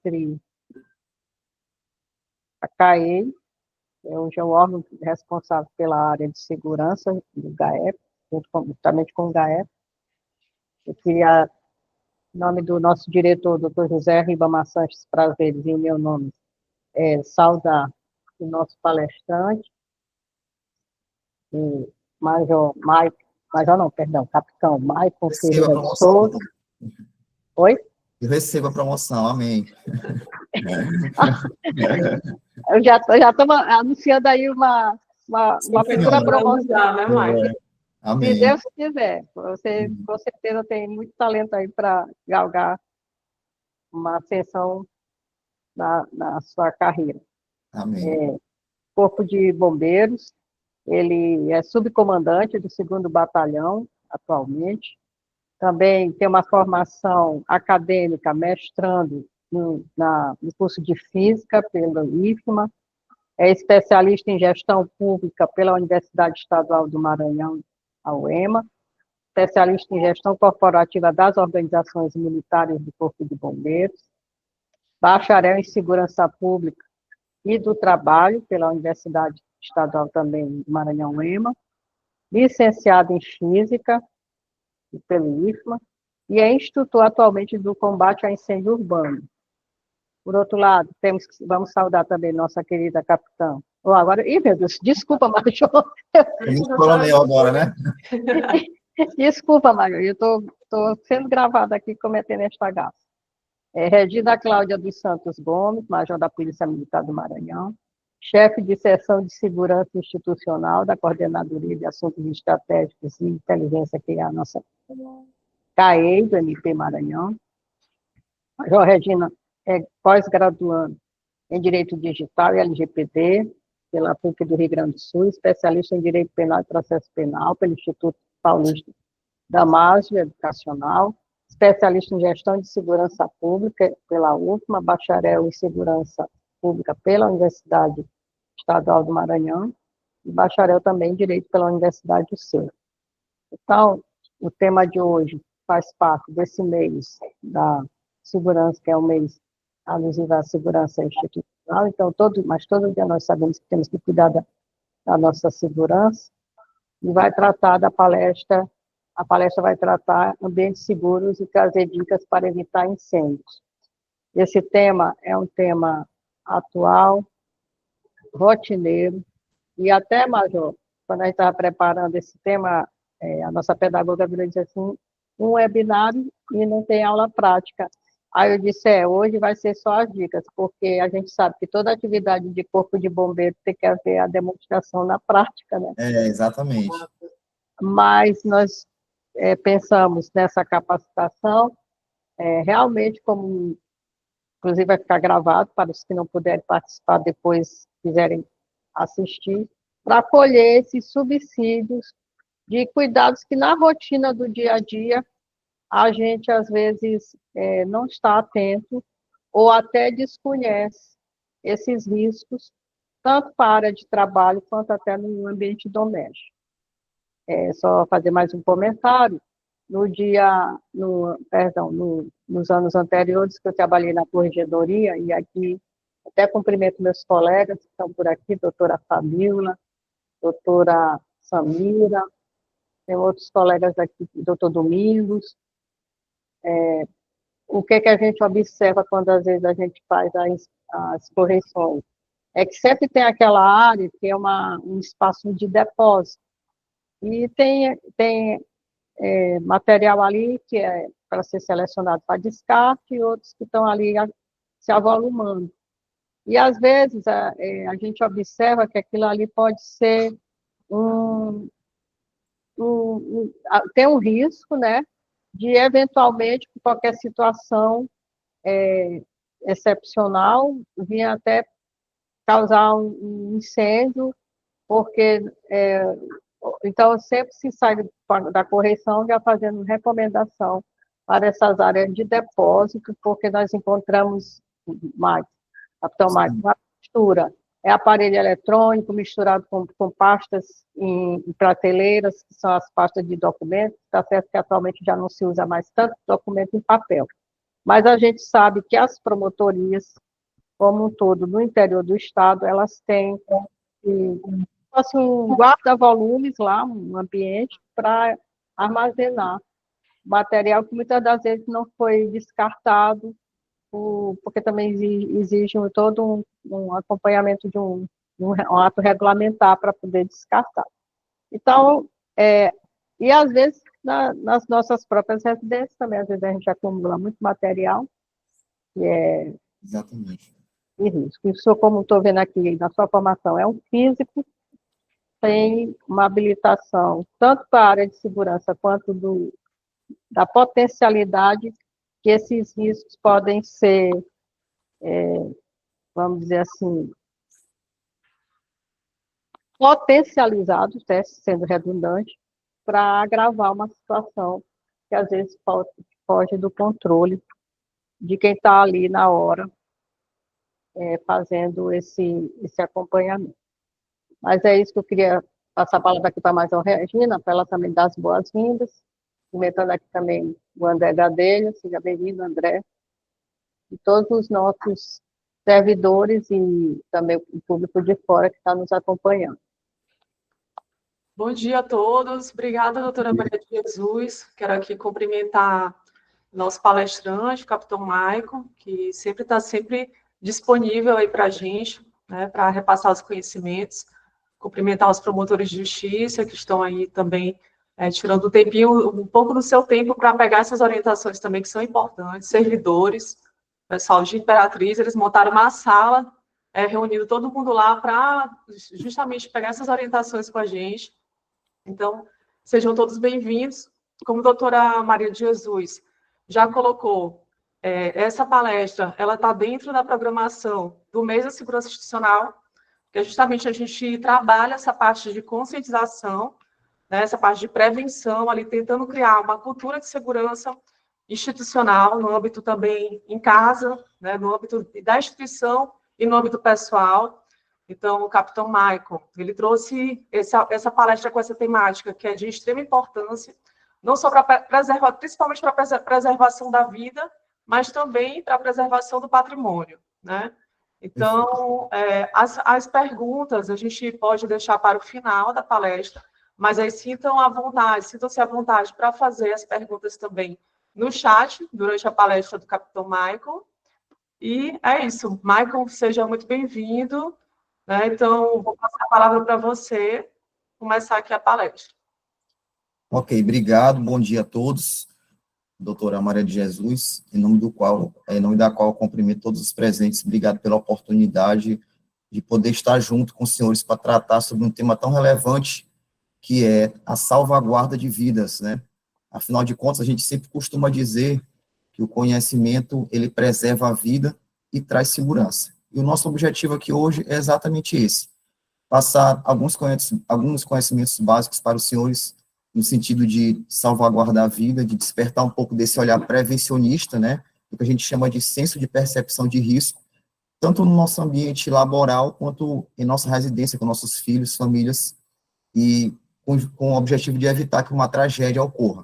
entre a CAEI, hoje é o órgão responsável pela área de segurança do GAEP, juntamente com o GAEP. Eu queria, em nome do nosso diretor, doutor José Ribamar Sanches Prazeres, em meu nome, saudar o nosso palestrante, o capitão Maicon Ferreira de Souza. Oi? Eu recebo a promoção, amém. Eu já estou anunciando aí uma futura promoção. Né, Maicon? Amém. Se Deus quiser, você com certeza tem muito talento aí para galgar uma ascensão na sua carreira. Amém. Corpo de Bombeiros, ele é subcomandante do 2º Batalhão, atualmente. Também tem uma formação acadêmica, mestrando no curso de Física pelo IFMA, é especialista em Gestão Pública pela Universidade Estadual do Maranhão, a UEMA, especialista em Gestão Corporativa das Organizações Militares do Corpo de Bombeiros, bacharel em Segurança Pública e do Trabalho pela Universidade Estadual também do Maranhão, UEMA, licenciado em Física pelo IFMA, e é instrutor atualmente do combate a incêndio urbano. Por outro lado, vamos saudar também nossa querida capitã. Agora, meu Deus, desculpa, Major. Coronel agora, né? Desculpa, Major, eu estou sendo gravada aqui cometendo esta gafe. Regina Cláudia dos Santos Gomes, Major da Polícia Militar do Maranhão, chefe de seção de segurança institucional da Coordenadoria de Assuntos Estratégicos e Inteligência, que é a nossa CAEI, do MP Maranhão. Major Regina é pós-graduando em Direito Digital e LGPD, pela PUC do Rio Grande do Sul, especialista em Direito Penal e Processo Penal, pelo Instituto Paulista da Mágia Educacional, especialista em Gestão de Segurança Pública pela UFMA, bacharel em Segurança Pública pela Universidade Estadual do Maranhão, e bacharel também em Direito pela Universidade do Sul. Então, o tema de hoje faz parte desse mês da segurança, que é o mês alusivo à segurança institucional, então, todo dia nós sabemos que temos que cuidar da nossa segurança, e vai tratar da palestra, a palestra vai tratar ambientes seguros e trazer dicas para evitar incêndios. Esse tema é um tema atual, rotineiro, e até, Major, quando a gente estava preparando esse tema, a nossa pedagoga virou e disse assim, um webinário e não tem aula prática. Aí eu disse, hoje vai ser só as dicas, porque a gente sabe que toda atividade de corpo de bombeiro tem que haver a demonstração na prática, né? Exatamente. Mas nós pensamos nessa capacitação, realmente como, inclusive vai ficar gravado para os que não puderem participar depois, quiserem assistir, para colher esses subsídios de cuidados que na rotina do dia a dia a gente, às vezes, não está atento ou até desconhece esses riscos, tanto para a área de trabalho quanto até no ambiente doméstico. Só fazer mais um comentário. Nos anos anteriores, que eu trabalhei na corregedoria, e aqui até cumprimento meus colegas que estão por aqui, doutora Fabíola, doutora Samira, tem outros colegas aqui, doutor Domingos. O que a gente observa quando, às vezes, a gente faz as correções? É que sempre tem aquela área que é um espaço de depósito, e tem material ali que é para ser selecionado para descarte, e outros que estão ali se avolumando. E, às vezes, a gente observa que aquilo ali pode ser tem um risco, né, de, eventualmente, por qualquer situação excepcional, vir até causar um incêndio, porque, então, sempre se sai da correção já fazendo recomendação para essas áreas de depósito, porque nós encontramos, capitão Mike, uma mistura, aparelho eletrônico misturado com pastas em prateleiras, que são as pastas de documentos, está certo que atualmente já não se usa mais tanto documento em papel, mas a gente sabe que as promotorias, como um todo, no interior do estado, elas têm assim, um guarda-volumes lá, um ambiente para armazenar material que muitas das vezes não foi descartado, porque também exige todo um acompanhamento de um ato regulamentar para poder descartar. Então, e às vezes nas nossas próprias residências também, às vezes a gente acumula muito material que é Exatamente. de risco. Isso, como estou vendo aqui na sua formação, é um físico, tem uma habilitação tanto para a área de segurança quanto da potencialidade que esses riscos podem ser, vamos dizer assim, potencializados, né, sendo redundante, para agravar uma situação que às vezes foge do controle de quem está ali na hora fazendo esse acompanhamento. Mas é isso que eu queria passar a palavra aqui para a Major Regina, para ela também dar as boas-vindas, comentando aqui também o André Gadelha, seja bem-vindo, André, e todos os nossos servidores e também o público de fora que está nos acompanhando. Bom dia a todos. Obrigada, doutora Maria de Jesus. Quero aqui cumprimentar nosso palestrante, o capitão Maicon, que está sempre disponível aí para a gente, né, para repassar os conhecimentos. Cumprimentar os promotores de justiça, que estão aí também tirando um tempinho, um pouco do seu tempo para pegar essas orientações também, que são importantes. Servidores, pessoal de Imperatriz, eles montaram uma sala, reunindo todo mundo lá para justamente pegar essas orientações com a gente. Então, sejam todos bem-vindos. Como a doutora Maria de Jesus já colocou, essa palestra, ela está dentro da programação do mês da segurança institucional, que é justamente a gente trabalha essa parte de conscientização, né, essa parte de prevenção, ali tentando criar uma cultura de segurança institucional, no âmbito também em casa, né, no âmbito da instituição e no âmbito pessoal. Então, o capitão Michael, ele trouxe essa palestra com essa temática, que é de extrema importância, não só para preservar, principalmente para a preservação da vida, mas também para a preservação do patrimônio, né? Então, as perguntas a gente pode deixar para o final da palestra, mas aí sintam-se à vontade para fazer as perguntas também no chat, durante a palestra do capitão Michael. E é isso. Michael, seja muito bem-vindo. Né? Então, vou passar a palavra para você começar aqui a palestra. Ok, obrigado, bom dia a todos. Doutora Maria de Jesus, em nome da qual eu cumprimento todos os presentes, obrigado pela oportunidade de poder estar junto com os senhores para tratar sobre um tema tão relevante que é a salvaguarda de vidas, né? Afinal de contas, a gente sempre costuma dizer que o conhecimento, ele preserva a vida e traz segurança. E o nosso objetivo aqui hoje é exatamente esse, passar alguns conhecimentos básicos para os senhores, no sentido de salvaguardar a vida, de despertar um pouco desse olhar prevencionista, né, o que a gente chama de senso de percepção de risco, tanto no nosso ambiente laboral, quanto em nossa residência, com nossos filhos, famílias, e com o objetivo de evitar que uma tragédia ocorra.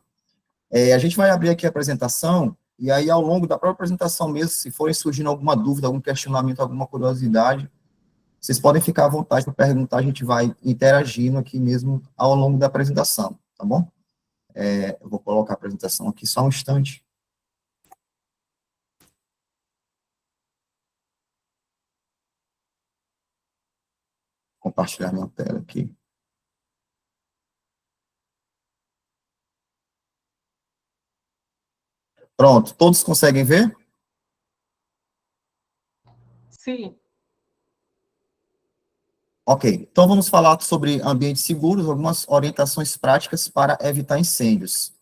A gente vai abrir aqui a apresentação, e aí, ao longo da própria apresentação mesmo, se forem surgindo alguma dúvida, algum questionamento, alguma curiosidade, vocês podem ficar à vontade para perguntar, a gente vai interagindo aqui mesmo ao longo da apresentação, tá bom? Eu vou colocar a apresentação aqui só um instante. Compartilhar minha tela aqui. Pronto, todos conseguem ver? Sim. Ok, então vamos falar sobre ambientes seguros, algumas orientações práticas para evitar incêndios.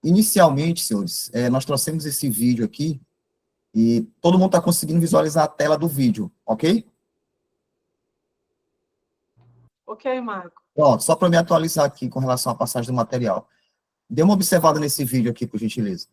Inicialmente, senhores, nós trouxemos esse vídeo aqui e todo mundo está conseguindo visualizar a tela do vídeo, ok? Ok, Marco. Pronto, só para me atualizar aqui com relação à passagem do material. Dê uma observada nesse vídeo aqui, por gentileza.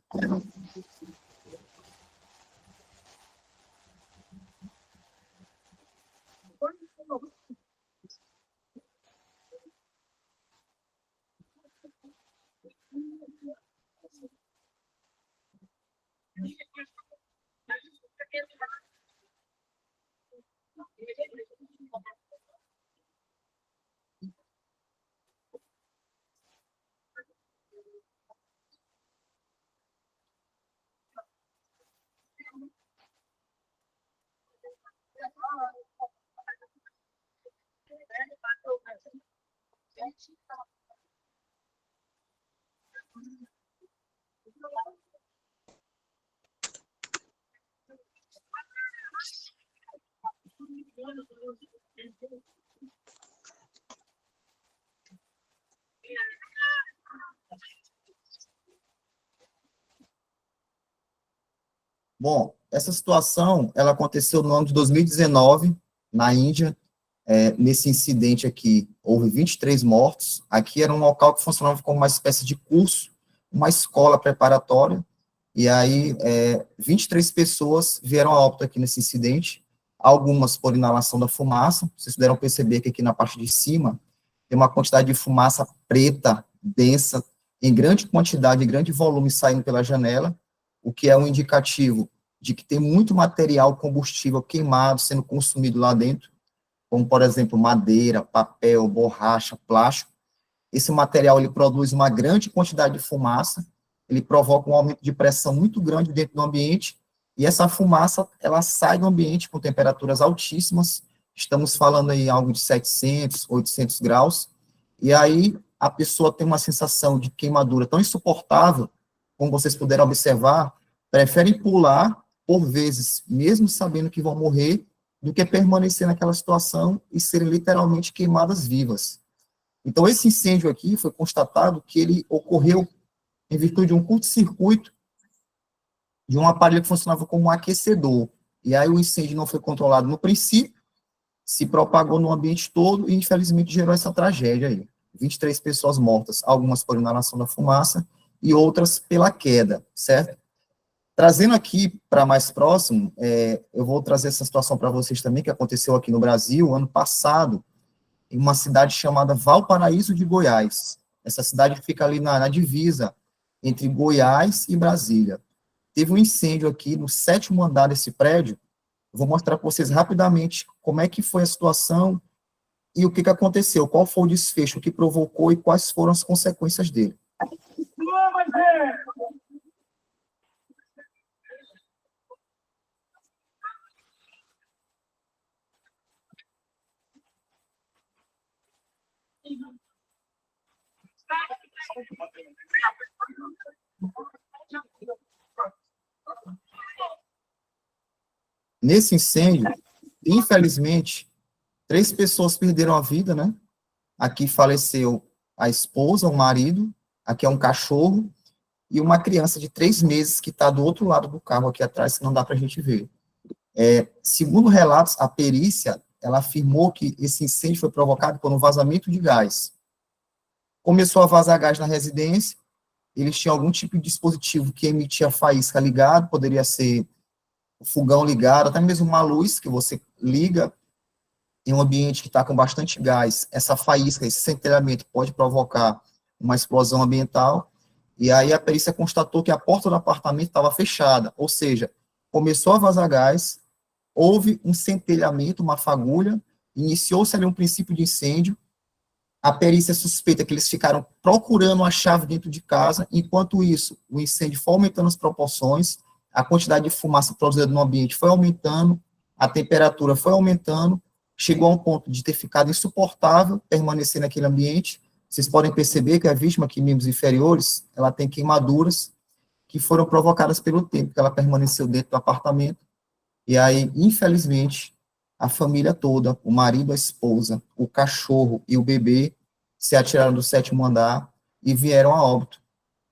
Bom, essa situação, ela aconteceu no ano de 2019, na Índia. Nesse incidente aqui, houve 23 mortos. Aqui era um local que funcionava como uma espécie de curso, uma escola preparatória, e aí 23 pessoas vieram a óbito aqui nesse incidente, algumas por inalação da fumaça. Vocês puderam perceber que aqui na parte de cima tem uma quantidade de fumaça preta, densa, em grande quantidade, em grande volume saindo pela janela, o que é um indicativo de que tem muito material combustível queimado sendo consumido lá dentro, como, por exemplo, madeira, papel, borracha, plástico. Esse material, ele produz uma grande quantidade de fumaça, ele provoca um aumento de pressão muito grande dentro do ambiente, e essa fumaça, ela sai do ambiente com temperaturas altíssimas, estamos falando aí algo de 700, 800 graus, e aí a pessoa tem uma sensação de queimadura tão insuportável, como vocês puderam observar, preferem pular, por vezes, mesmo sabendo que vão morrer, do que permanecer naquela situação e serem literalmente queimadas vivas. Então, esse incêndio aqui foi constatado que ele ocorreu em virtude de um curto-circuito de um aparelho que funcionava como um aquecedor. E aí o incêndio não foi controlado no princípio, se propagou no ambiente todo e, infelizmente, gerou essa tragédia aí. 23 pessoas mortas, algumas por inalação da fumaça e outras pela queda, certo? Trazendo aqui para mais próximo, eu vou trazer essa situação para vocês também, que aconteceu aqui no Brasil, ano passado, em uma cidade chamada Valparaíso de Goiás. Essa cidade fica ali na divisa entre Goiás e Brasília. Teve um incêndio aqui no 7º andar desse prédio. Eu vou mostrar para vocês rapidamente como é que foi a situação e o que aconteceu, qual foi o desfecho, o que provocou e quais foram as consequências dele. Nesse incêndio, infelizmente, 3 pessoas perderam a vida, né? Aqui faleceu a esposa, o marido, aqui é um cachorro, e uma criança de 3 meses que está do outro lado do carro aqui atrás, que não dá para a gente ver. Segundo relatos, a perícia, ela afirmou que esse incêndio foi provocado por um vazamento de gás. Começou a vazar gás na residência, eles tinham algum tipo de dispositivo que emitia faísca ligado, poderia ser o fogão ligado, até mesmo uma luz que você liga em um ambiente que está com bastante gás, essa faísca, esse centelhamento pode provocar uma explosão ambiental, e aí a perícia constatou que a porta do apartamento estava fechada, ou seja, começou a vazar gás, houve um centelhamento, uma fagulha, iniciou-se ali um princípio de incêndio, a perícia suspeita que eles ficaram procurando a chave dentro de casa, enquanto isso, o incêndio foi aumentando as proporções, a quantidade de fumaça produzida no ambiente foi aumentando, a temperatura foi aumentando, chegou a um ponto de ter ficado insuportável permanecer naquele ambiente. Vocês podem perceber que a vítima aqui, membros inferiores, ela tem queimaduras que foram provocadas pelo tempo que ela permaneceu dentro do apartamento. E aí, infelizmente, a família toda, o marido, a esposa, o cachorro e o bebê, se atiraram do 7º andar e vieram a óbito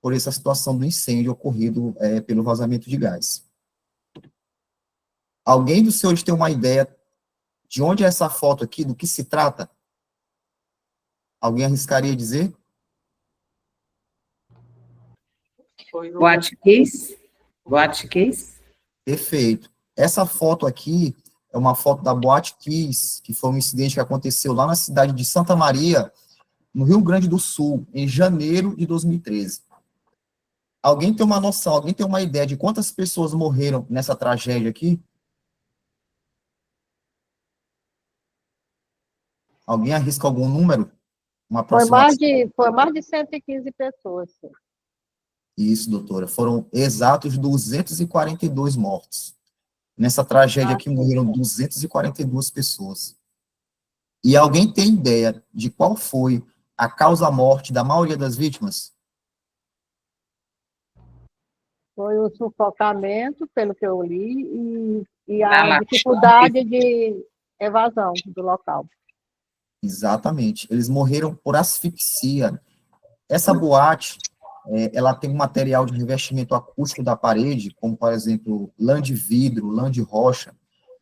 por essa situação do incêndio ocorrido pelo vazamento de gás. Alguém dos senhores tem uma ideia de onde é essa foto aqui, do que se trata? Alguém arriscaria dizer? Boate Kiss? Boate Kiss? Perfeito. Essa foto aqui é uma foto da Boate Kiss, que foi um incidente que aconteceu lá na cidade de Santa Maria, no Rio Grande do Sul, em janeiro de 2013. Alguém tem uma noção, alguém tem uma ideia de quantas pessoas morreram nessa tragédia aqui? Alguém arrisca algum número? Uma Foi aproximação? mais de 115 pessoas. Sim. Isso, doutora. Foram exatos 242 mortos. Nessa tragédia aqui morreram 242 pessoas. E alguém tem ideia de qual foi a causa-morte da maioria das vítimas? Foi o sufocamento, pelo que eu li, e Na a lagoa. dificuldade de evasão do local. Exatamente. Eles morreram por asfixia. Essa boate, ela tem um material de revestimento acústico da parede, como, por exemplo, lã de vidro, lã de rocha.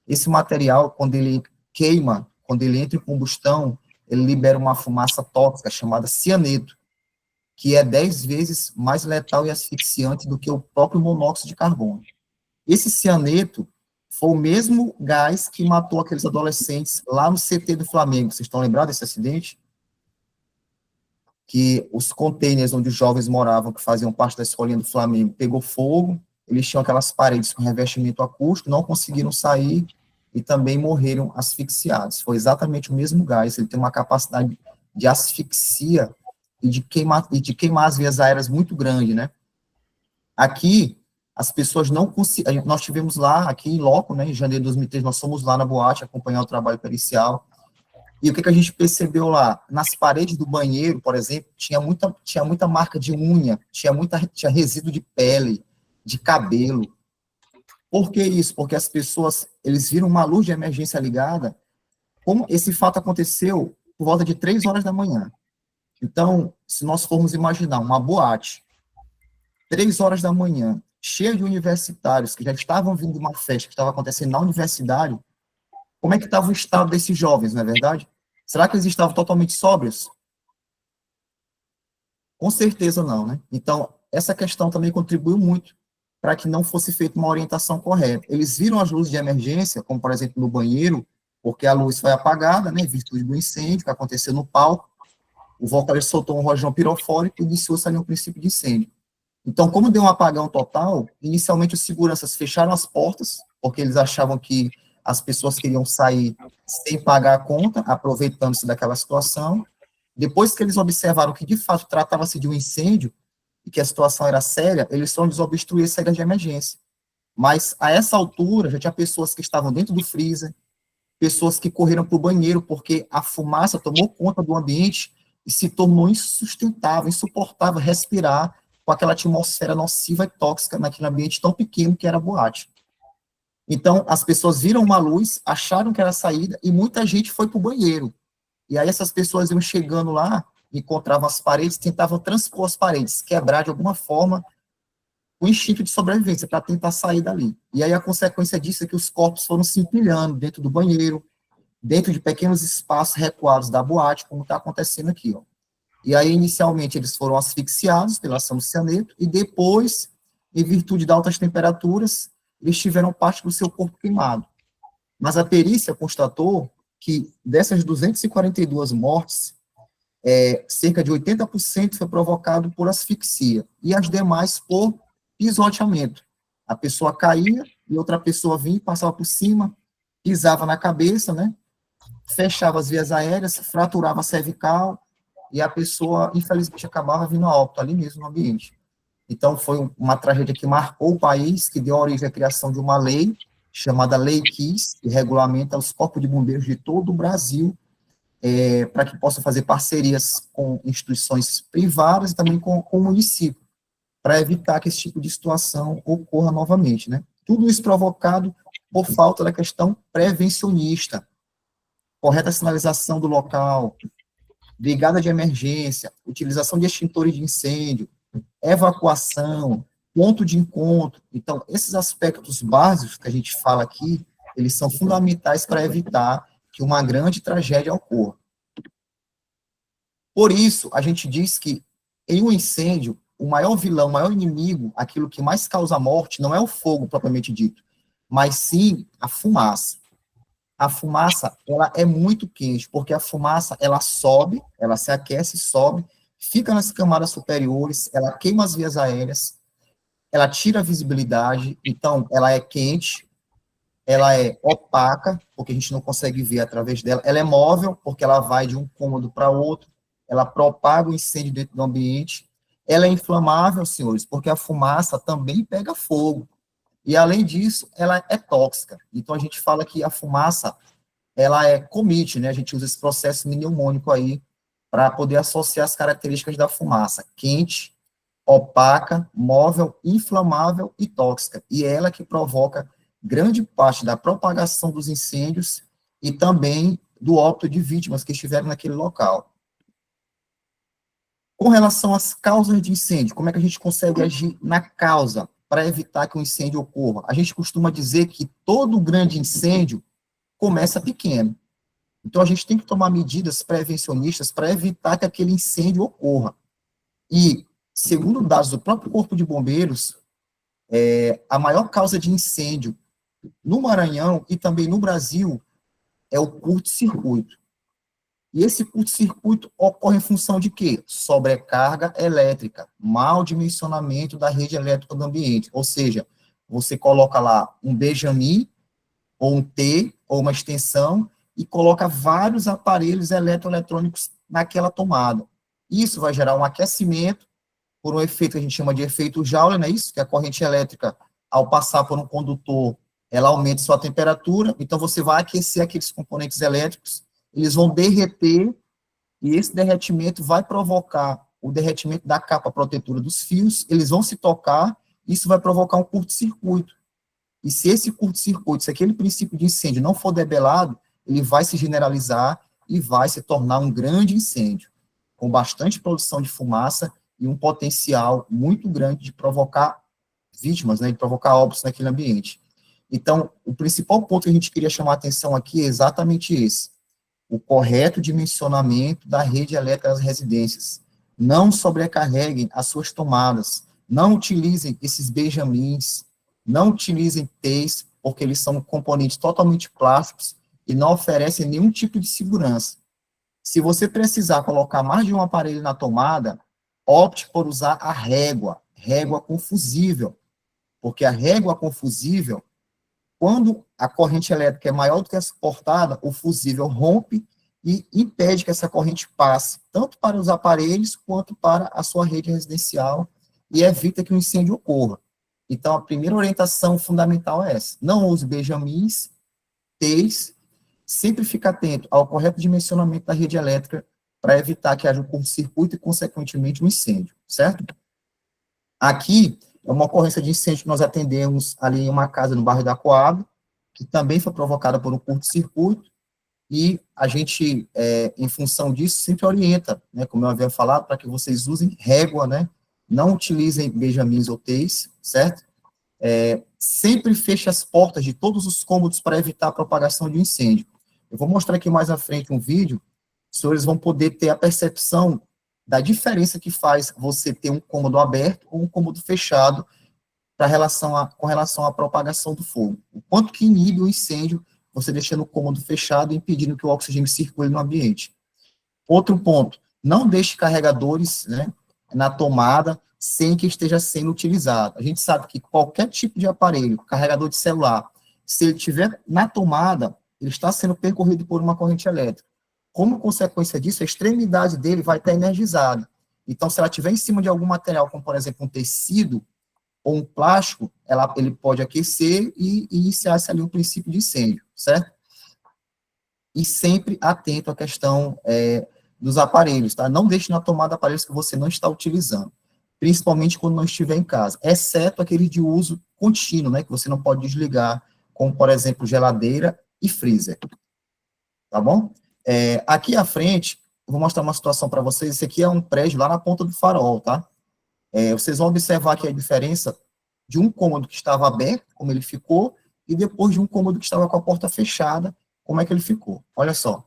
Esse material, quando ele queima, quando ele entra em combustão, ele libera uma fumaça tóxica chamada cianeto, que é 10 vezes mais letal e asfixiante do que o próprio monóxido de carbono. Esse cianeto foi o mesmo gás que matou aqueles adolescentes lá no CT do Flamengo. Vocês estão lembrados desse acidente? Que os containers onde os jovens moravam, que faziam parte da escolinha do Flamengo, pegou fogo, eles tinham aquelas paredes com revestimento acústico, não conseguiram sair e também morreram asfixiados. Foi exatamente o mesmo gás, ele tem uma capacidade de asfixia e de queimar as vias aéreas muito grande, né? Aqui, as pessoas não conseguiram, nós tivemos lá, aqui em loco, né, em janeiro de 2003, nós fomos lá na boate acompanhar o trabalho pericial. E o que a gente percebeu lá? Nas paredes do banheiro, por exemplo, tinha muita marca de unha, tinha resíduo de pele, de cabelo. Por que isso? Porque as pessoas, eles viram uma luz de emergência ligada. Como esse fato aconteceu por volta de 3 horas da manhã. Então, se nós formos imaginar uma boate, 3 horas da manhã, cheia de universitários que já estavam vindo de uma festa que estava acontecendo na universidade, como é que estava o estado desses jovens, não é verdade? Será que eles estavam totalmente sóbrios? Com certeza não, né? Então, essa questão também contribuiu muito para que não fosse feita uma orientação correta. Eles viram as luzes de emergência, como, por exemplo, no banheiro, porque a luz foi apagada, né, em virtude do incêndio que aconteceu no palco. O vocalista soltou um rojão pirofórico e iniciou-se ali um princípio de incêndio. Então, como deu um apagão total, inicialmente os seguranças fecharam as portas, porque eles achavam que as pessoas queriam sair sem pagar a conta, aproveitando-se daquela situação. Depois que eles observaram que, de fato, tratava-se de um incêndio e que a situação era séria, eles foram desobstruir as saídas de emergência. Mas, a essa altura, já tinha pessoas que estavam dentro do freezer, pessoas que correram para o banheiro porque a fumaça tomou conta do ambiente e se tornou insustentável, insuportável respirar com aquela atmosfera nociva e tóxica naquele ambiente tão pequeno que era a boate. Então, as pessoas viram uma luz, acharam que era a saída, e muita gente foi para o banheiro. E aí essas pessoas iam chegando lá, encontravam as paredes, tentavam transpor as paredes, quebrar de alguma forma o instinto de sobrevivência, para tentar sair dali. E aí a consequência disso é que os corpos foram se empilhando dentro do banheiro, dentro de pequenos espaços recuados da boate, como está acontecendo aqui, ó. E aí, inicialmente, eles foram asfixiados pela ação do cianeto, e depois, em virtude de altas temperaturas, eles tiveram parte do seu corpo queimado. Mas a perícia constatou que dessas 242 mortes, cerca de 80% foi provocado por asfixia, e as demais por pisoteamento. A pessoa caía, e outra pessoa vinha e passava por cima, pisava na cabeça, né? Fechava as vias aéreas, fraturava a cervical, e a pessoa, infelizmente, acabava vindo a óbito ali mesmo no ambiente. Então, foi uma tragédia que marcou o país, que deu origem à criação de uma lei, chamada Lei Kiss, que regulamenta os corpos de bombeiros de todo o Brasil, para que possam fazer parcerias com instituições privadas e também com o município, para evitar que esse tipo de situação ocorra novamente, né? Tudo isso provocado por falta da questão prevencionista, correta sinalização do local, brigada de emergência, utilização de extintores de incêndio, evacuação, ponto de encontro. Então, esses aspectos básicos que a gente fala aqui, eles são fundamentais para evitar que uma grande tragédia ocorra. Por isso, a gente diz que, em um incêndio, o maior vilão, o maior inimigo, aquilo que mais causa morte, não é o fogo propriamente dito, mas sim a fumaça. A fumaça, ela é muito quente, porque a fumaça, ela sobe, ela se aquece, sobe, fica nas camadas superiores, ela queima as vias aéreas, ela tira a visibilidade, então ela é quente, ela é opaca, porque a gente não consegue ver através dela, ela é móvel, porque ela vai de um cômodo para outro, ela propaga o incêndio dentro do ambiente, ela é inflamável, senhores, porque a fumaça também pega fogo. e, além disso, ela é tóxica. Então, a gente fala que a fumaça, ela é comite, né? A gente usa esse processo mnemônico aí para poder associar as características da fumaça: quente, opaca, móvel, inflamável e tóxica. E é ela que provoca grande parte da propagação dos incêndios e também do óbito de vítimas que estiveram naquele local. Com relação às causas de incêndio, como é que a gente consegue agir na causa para evitar que o incêndio ocorra? A gente costuma dizer que todo grande incêndio começa pequeno. Então, a gente tem que tomar medidas prevencionistas para evitar que aquele incêndio ocorra. E, segundo dados do próprio Corpo de Bombeiros, a maior causa de incêndio no Maranhão e também no Brasil é o curto-circuito. E esse curto-circuito ocorre em função de quê? Sobrecarga elétrica, mau dimensionamento da rede elétrica do ambiente. Ou seja, você coloca lá um Benjamin, ou um T, ou uma extensão, e coloca vários aparelhos eletroeletrônicos naquela tomada. Isso vai gerar um aquecimento, por um efeito que a gente chama de efeito Joule, não é isso? Que a corrente elétrica, ao passar por um condutor, ela aumenta sua temperatura, então você vai aquecer aqueles componentes elétricos, eles vão derreter, e esse derretimento vai provocar o derretimento da capa protetora dos fios, eles vão se tocar, isso vai provocar um curto-circuito. E se esse curto-circuito, se aquele princípio de incêndio não for debelado, ele vai se generalizar e vai se tornar um grande incêndio, com bastante produção de fumaça e um potencial muito grande de provocar vítimas, né, de provocar óbitos naquele ambiente. Então, o principal ponto que a gente queria chamar a atenção aqui é exatamente esse: o correto dimensionamento da rede elétrica das residências. Não sobrecarreguem as suas tomadas, não utilizem esses benjamins, não utilizem T's, porque eles são componentes totalmente plásticos e não oferecem nenhum tipo de segurança. Se você precisar colocar mais de um aparelho na tomada, opte por usar a régua com fusível, porque a régua com fusível, quando a corrente elétrica é maior do que a suportada, o fusível rompe e impede que essa corrente passe, tanto para os aparelhos quanto para a sua rede residencial, e evita que um incêndio ocorra. Então, a primeira orientação fundamental é essa: não use benjamins, T's, sempre fique atento ao correto dimensionamento da rede elétrica para evitar que haja um curto-circuito e, consequentemente, um incêndio, certo? Aqui é uma ocorrência de incêndio que nós atendemos ali em uma casa no bairro da Coab, que também foi provocada por um curto-circuito, e a gente, em função disso, sempre orienta, né, como eu havia falado, para que vocês usem régua, né, não utilizem benjamins ou T's, certo? Sempre feche as portas de todos os cômodos para evitar a propagação de incêndio. Eu vou mostrar aqui mais à frente um vídeo, os senhores vão poder ter a percepção da diferença que faz você ter um cômodo aberto ou um cômodo fechado com relação à propagação do fogo. O quanto que inibe o incêndio você deixando o cômodo fechado e impedindo que o oxigênio circule no ambiente. Outro ponto: não deixe carregadores, né, na tomada sem que esteja sendo utilizado. A gente sabe que qualquer tipo de aparelho, carregador de celular, se ele estiver na tomada, ele está sendo percorrido por uma corrente elétrica. Como consequência disso, a extremidade dele vai estar energizada. Então, se ela estiver em cima de algum material, como, por exemplo, um tecido ou um plástico, ele pode aquecer e iniciar-se ali um princípio de incêndio, certo? E sempre atento à questão dos aparelhos, tá? Não deixe na tomada aparelhos que você não está utilizando, principalmente quando não estiver em casa, exceto aquele de uso contínuo, né, que você não pode desligar, como, por exemplo, geladeira e freezer, tá bom? Aqui à frente, eu vou mostrar uma situação para vocês. Esse aqui é um prédio lá na Ponta do Farol, tá? Vocês vão observar aqui a diferença de um cômodo que estava aberto, como ele ficou, e depois de um cômodo que estava com a porta fechada, como é que ele ficou. Olha só.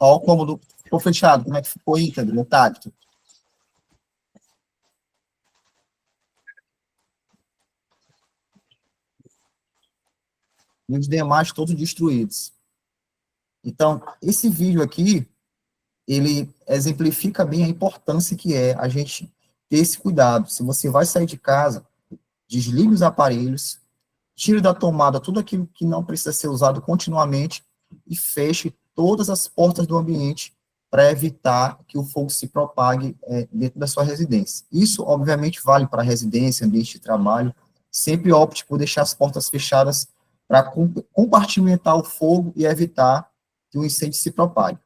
Olha o cômodo ficou fechado, como é que ficou íntegro, intacto. E os demais todos destruídos. Então, esse vídeo aqui, ele exemplifica bem a importância que é a gente ter esse cuidado. Se você vai sair de casa, desligue os aparelhos, tire da tomada tudo aquilo que não precisa ser usado continuamente e feche todas as portas do ambiente para evitar que o fogo se propague dentro da sua residência. Isso, obviamente, vale para residência, ambiente de trabalho. Sempre opte por deixar as portas fechadas para compartimentar o fogo e evitar que o incêndio se propague.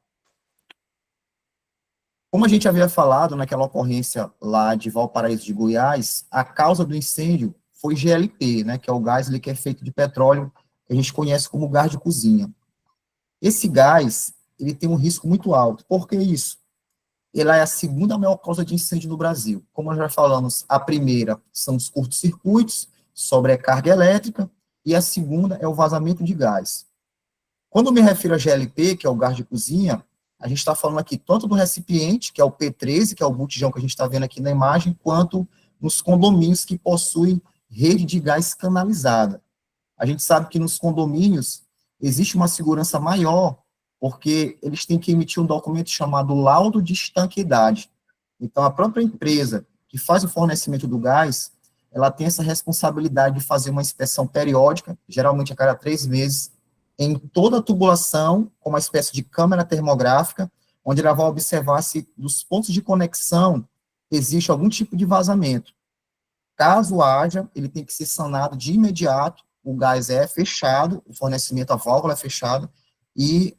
Como a gente havia falado naquela ocorrência lá de Valparaíso de Goiás, a causa do incêndio foi GLP, né, que é o gás liquefeito de petróleo, que a gente conhece como gás de cozinha. Esse gás, ele tem um risco muito alto. Por que isso? Ela é a segunda maior causa de incêndio no Brasil. Como nós já falamos, a primeira são os curtos-circuitos, sobrecarga elétrica, e a segunda é o vazamento de gás. Quando eu me refiro a GLP, que é o gás de cozinha, a gente está falando aqui tanto do recipiente, que é o P13, que é o botijão que a gente está vendo aqui na imagem, quanto nos condomínios que possuem rede de gás canalizada. A gente sabe que nos condomínios existe uma segurança maior, porque eles têm que emitir um documento chamado laudo de estanqueidade. Então, a própria empresa que faz o fornecimento do gás, ela tem essa responsabilidade de fazer uma inspeção periódica, geralmente a cada 3 meses, em toda a tubulação, com uma espécie de câmera termográfica, onde ela vai observar se dos pontos de conexão existe algum tipo de vazamento. Caso haja, ele tem que ser sanado de imediato, o gás é fechado, o fornecimento, a válvula é fechada, e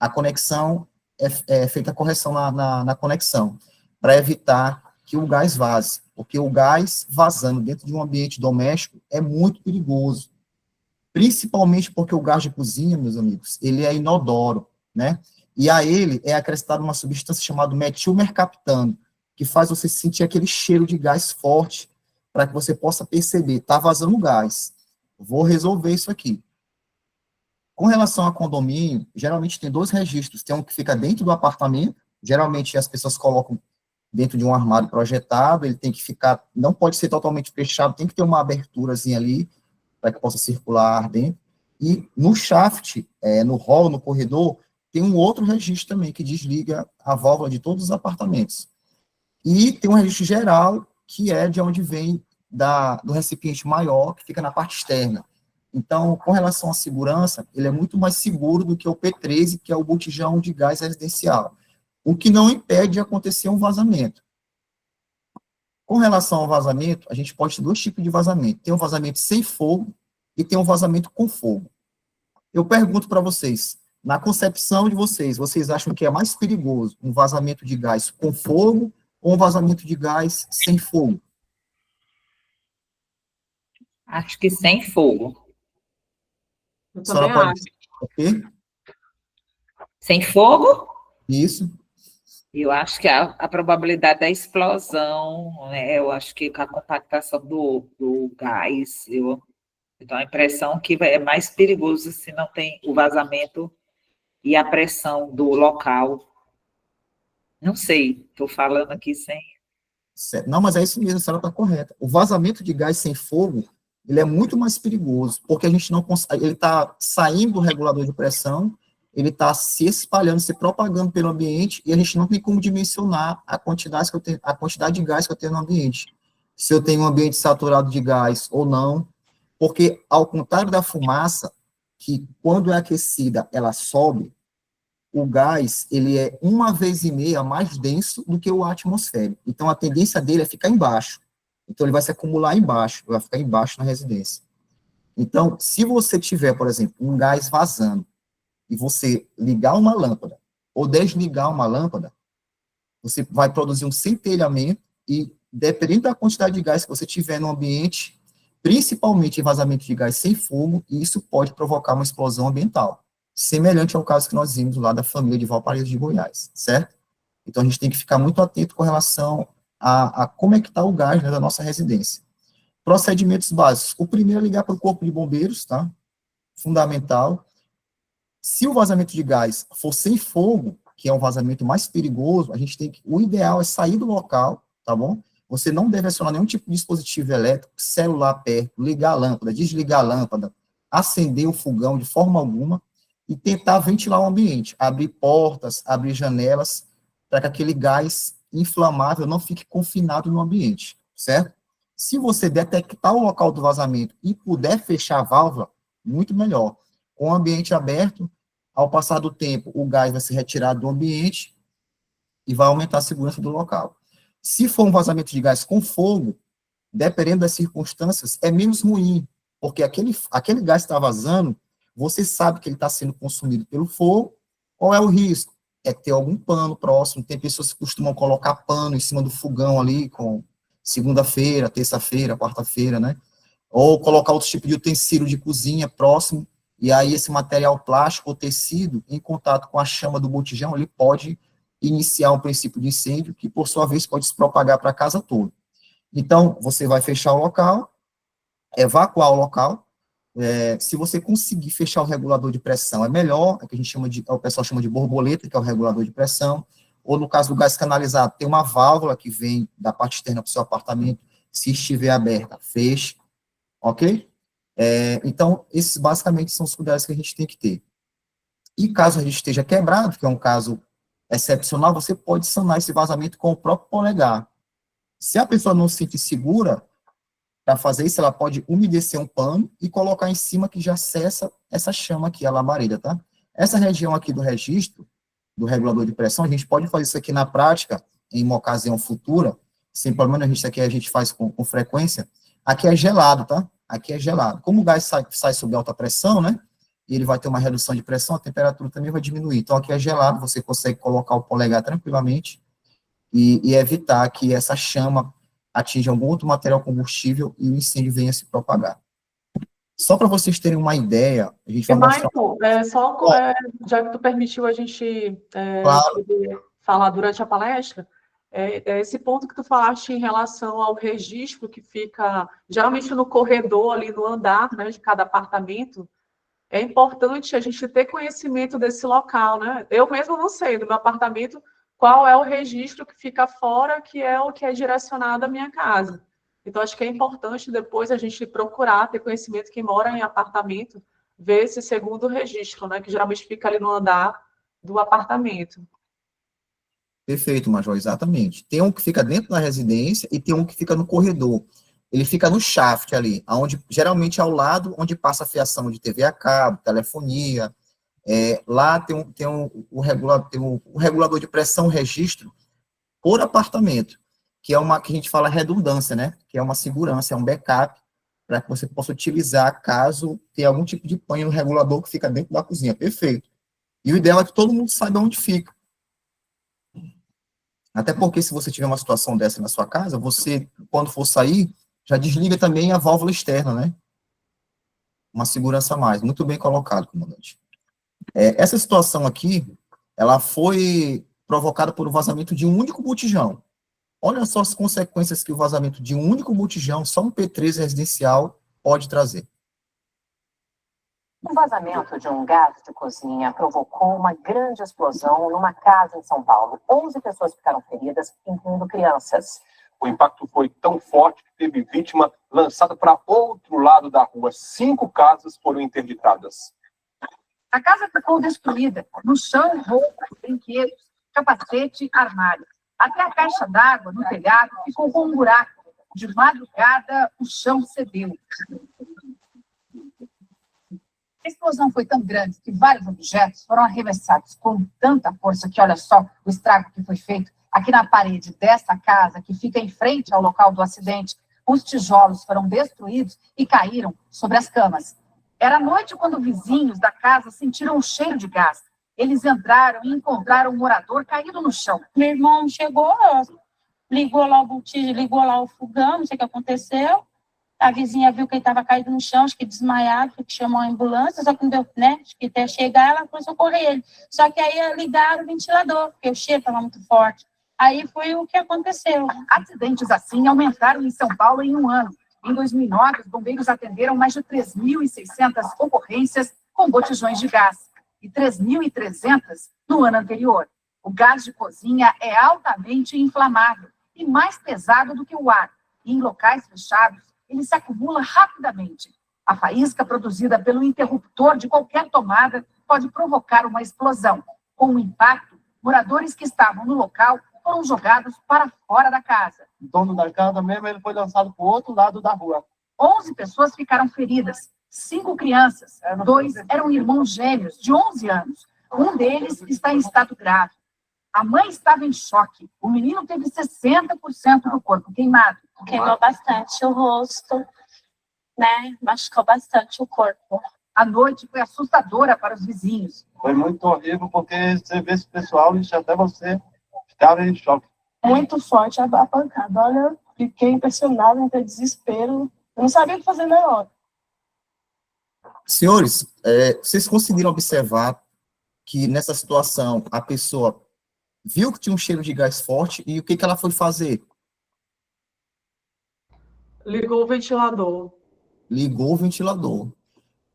a conexão, é feita a correção na conexão, para evitar que o gás vaze, porque o gás vazando dentro de um ambiente doméstico é muito perigoso, principalmente porque o gás de cozinha, meus amigos, ele é inodoro, né? E a ele é acrescentada uma substância chamada metilmercaptano, que faz você sentir aquele cheiro de gás forte, para que você possa perceber, está vazando gás, vou resolver isso aqui. Com relação a condomínio, geralmente tem 2 registros, tem um que fica dentro do apartamento, geralmente as pessoas colocam dentro de um armário projetado, ele tem que ficar, não pode ser totalmente fechado, tem que ter uma aberturazinha ali, para que possa circular ar dentro, e no shaft, no hall, no corredor, tem um outro registro também, que desliga a válvula de todos os apartamentos. E tem um registro geral, que é de onde vem do recipiente maior, que fica na parte externa. Então, com relação à segurança, ele é muito mais seguro do que o P13, que é o botijão de gás residencial, o que não impede de acontecer um vazamento. Com relação ao vazamento, a gente pode ter 2 tipos de vazamento. Tem um vazamento sem fogo e tem um vazamento com fogo. Eu pergunto para vocês, na concepção de vocês, vocês acham que é mais perigoso um vazamento de gás com fogo ou um vazamento de gás sem fogo? Acho que sem fogo. Eu também acho. Ok? Sem fogo? Isso. Eu acho que a probabilidade da explosão, né, eu acho que com a compactação do gás, eu tenho a impressão que é mais perigoso se não tem o vazamento e a pressão do local. Não sei, estou falando aqui sem... Certo. Não, mas é isso mesmo, a senhora está correta. O vazamento de gás sem fogo, ele é muito mais perigoso, porque a gente não consegue, ele está saindo do regulador de pressão, ele está se espalhando, se propagando pelo ambiente, e a gente não tem como dimensionar a quantidade de gás que eu tenho no ambiente. Se eu tenho um ambiente saturado de gás ou não, porque, ao contrário da fumaça, que quando é aquecida, ela sobe, o gás, ele é 1,5 vezes mais denso do que o atmosférico. Então, a tendência dele é ficar embaixo. Então, ele vai se acumular embaixo, vai ficar embaixo na residência. Então, se você tiver, por exemplo, um gás vazando, e você ligar uma lâmpada, ou desligar uma lâmpada, você vai produzir um centelhamento, e dependendo da quantidade de gás que você tiver no ambiente, principalmente vazamento de gás sem fogo, isso pode provocar uma explosão ambiental, semelhante ao caso que nós vimos lá da família de Valparaíso de Goiás, certo? Então, a gente tem que ficar muito atento com relação a como é que está o gás, né, da nossa residência. Procedimentos básicos. O primeiro é ligar para o corpo de bombeiros, tá? Fundamental. Se o vazamento de gás for sem fogo, que é um vazamento mais perigoso, o ideal é sair do local, tá bom? Você não deve acionar nenhum tipo de dispositivo elétrico, celular perto, ligar a lâmpada, desligar a lâmpada, acender o fogão de forma alguma, e tentar ventilar o ambiente, abrir portas, abrir janelas, para que aquele gás inflamável não fique confinado no ambiente, certo? Se você detectar o local do vazamento e puder fechar a válvula, muito melhor. Com o ambiente aberto, ao passar do tempo, o gás vai ser retirado do ambiente e vai aumentar a segurança do local. Se for um vazamento de gás com fogo, dependendo das circunstâncias, é menos ruim, porque aquele gás que está vazando, você sabe que ele está sendo consumido pelo fogo. Qual é o risco? É ter algum pano próximo. Tem pessoas que costumam colocar pano em cima do fogão ali, com segunda-feira, terça-feira, quarta-feira, né? Ou colocar outro tipo de utensílio de cozinha próximo, e aí esse material plástico ou tecido, em contato com a chama do botijão, ele pode iniciar um princípio de incêndio, que por sua vez pode se propagar para a casa toda. Então, você vai fechar o local, evacuar o local. Se você conseguir fechar o regulador de pressão, é melhor, é que a gente chama o pessoal chama de borboleta, que é o regulador de pressão, ou no caso do gás canalizado, tem uma válvula que vem da parte externa para o seu apartamento, se estiver aberta, feche, ok? Então, esses basicamente são os cuidados que a gente tem que ter. E caso a gente esteja quebrado, que é um caso excepcional, você pode sanar esse vazamento com o próprio polegar. Se a pessoa não se sentir segura para fazer isso, ela pode umedecer um pano e colocar em cima que já cessa essa chama aqui, a labareda, tá? Essa região aqui do registro, do regulador de pressão, a gente pode fazer isso aqui na prática, em uma ocasião futura, sem problema, isso aqui a gente faz com frequência. Aqui é gelado, tá? Aqui é gelado. Como o gás sai sob alta pressão, né? E ele vai ter uma redução de pressão, a temperatura também vai diminuir. Então, aqui é gelado, você consegue colocar o polegar tranquilamente e evitar que essa chama atinja algum outro material combustível e o incêndio venha se propagar. Só para vocês terem uma ideia, a gente vai mostrar... Michael, já que tu permitiu a gente claro. poder falar durante a palestra, esse ponto que tu falaste em relação ao registro que fica geralmente no corredor, ali no andar, né, de cada apartamento, é importante a gente ter conhecimento desse local, né? Eu mesmo não sei, do meu apartamento, qual é o registro que fica fora, que é o que é direcionado à minha casa. Então, acho que é importante depois a gente procurar ter conhecimento, quem mora em apartamento, ver esse segundo registro, né? Que geralmente fica ali no andar do apartamento. Perfeito, Major, exatamente. Tem um que fica dentro da residência e tem um que fica no corredor. Ele fica no shaft ali, onde, geralmente ao lado onde passa a fiação de TV a cabo, telefonia. Lá tem o regulador de pressão, registro, por apartamento, que é uma que a gente fala redundância, né? Que é uma segurança, é um backup, para que você possa utilizar caso tenha algum tipo de pane no regulador que fica dentro da cozinha. Perfeito. E o ideal é que todo mundo saiba onde fica. Até porque, se você tiver uma situação dessa na sua casa, você, quando for sair, já desliga também a válvula externa, né? Uma segurança a mais. Muito bem colocado, comandante. Essa situação aqui, ela foi provocada por um vazamento de um único botijão. Olha só as consequências que o vazamento de um único botijão, só um P3 residencial, pode trazer. O vazamento de um gás de cozinha provocou uma grande explosão numa casa em São Paulo. 11 pessoas ficaram feridas, incluindo crianças. O impacto foi tão forte que teve vítima lançada para outro lado da rua. 5 casas foram interditadas. A casa ficou destruída. No chão, roupas, brinquedos, capacete, armário. Até a caixa d'água no telhado ficou com um buraco. De madrugada, o chão cedeu. A explosão foi tão grande que vários objetos foram arremessados com tanta força que, olha só, o estrago que foi feito aqui na parede dessa casa, que fica em frente ao local do acidente. Os tijolos foram destruídos e caíram sobre as camas. Era noite quando vizinhos da casa sentiram um cheiro de gás. Eles entraram e encontraram um morador caído no chão. Meu irmão chegou, ligou lá o botijão, ligou lá o fogão, não sei o que aconteceu. A vizinha viu que ele estava caído no chão, acho que desmaiado, que chamou a ambulância, só que não deu, né? Acho que até chegar, ela foi socorrer ele. Só que aí ligaram o ventilador, porque o cheiro estava muito forte. Aí foi o que aconteceu. Acidentes assim aumentaram em São Paulo em um ano. Em 2009, os bombeiros atenderam mais de 3.600 ocorrências com botijões de gás e 3.300 no ano anterior. O gás de cozinha é altamente inflamável e mais pesado do que o ar. E em locais fechados, ele se acumula rapidamente. A faísca produzida pelo interruptor de qualquer tomada pode provocar uma explosão. Com o impacto, moradores que estavam no local foram jogados para fora da casa. O dono da casa mesmo, ele foi lançado para o outro lado da rua. 11 pessoas ficaram feridas, 5 crianças. 2 eram irmãos gêmeos de 11 anos. Um deles está em estado grave. A mãe estava em choque. O menino teve 60% do corpo queimado. Queimou bastante o rosto, né? Machucou bastante o corpo. A noite foi assustadora para os vizinhos. Foi muito horrível, porque você vê esse pessoal e até você ficava em choque. Muito forte a pancada. Olha, fiquei impressionado, em ter desespero. Eu não sabia o que fazer na hora. Senhores, vocês conseguiram observar que nessa situação a pessoa viu que tinha um cheiro de gás forte e o que ela foi fazer? Ligou o ventilador. Ligou o ventilador.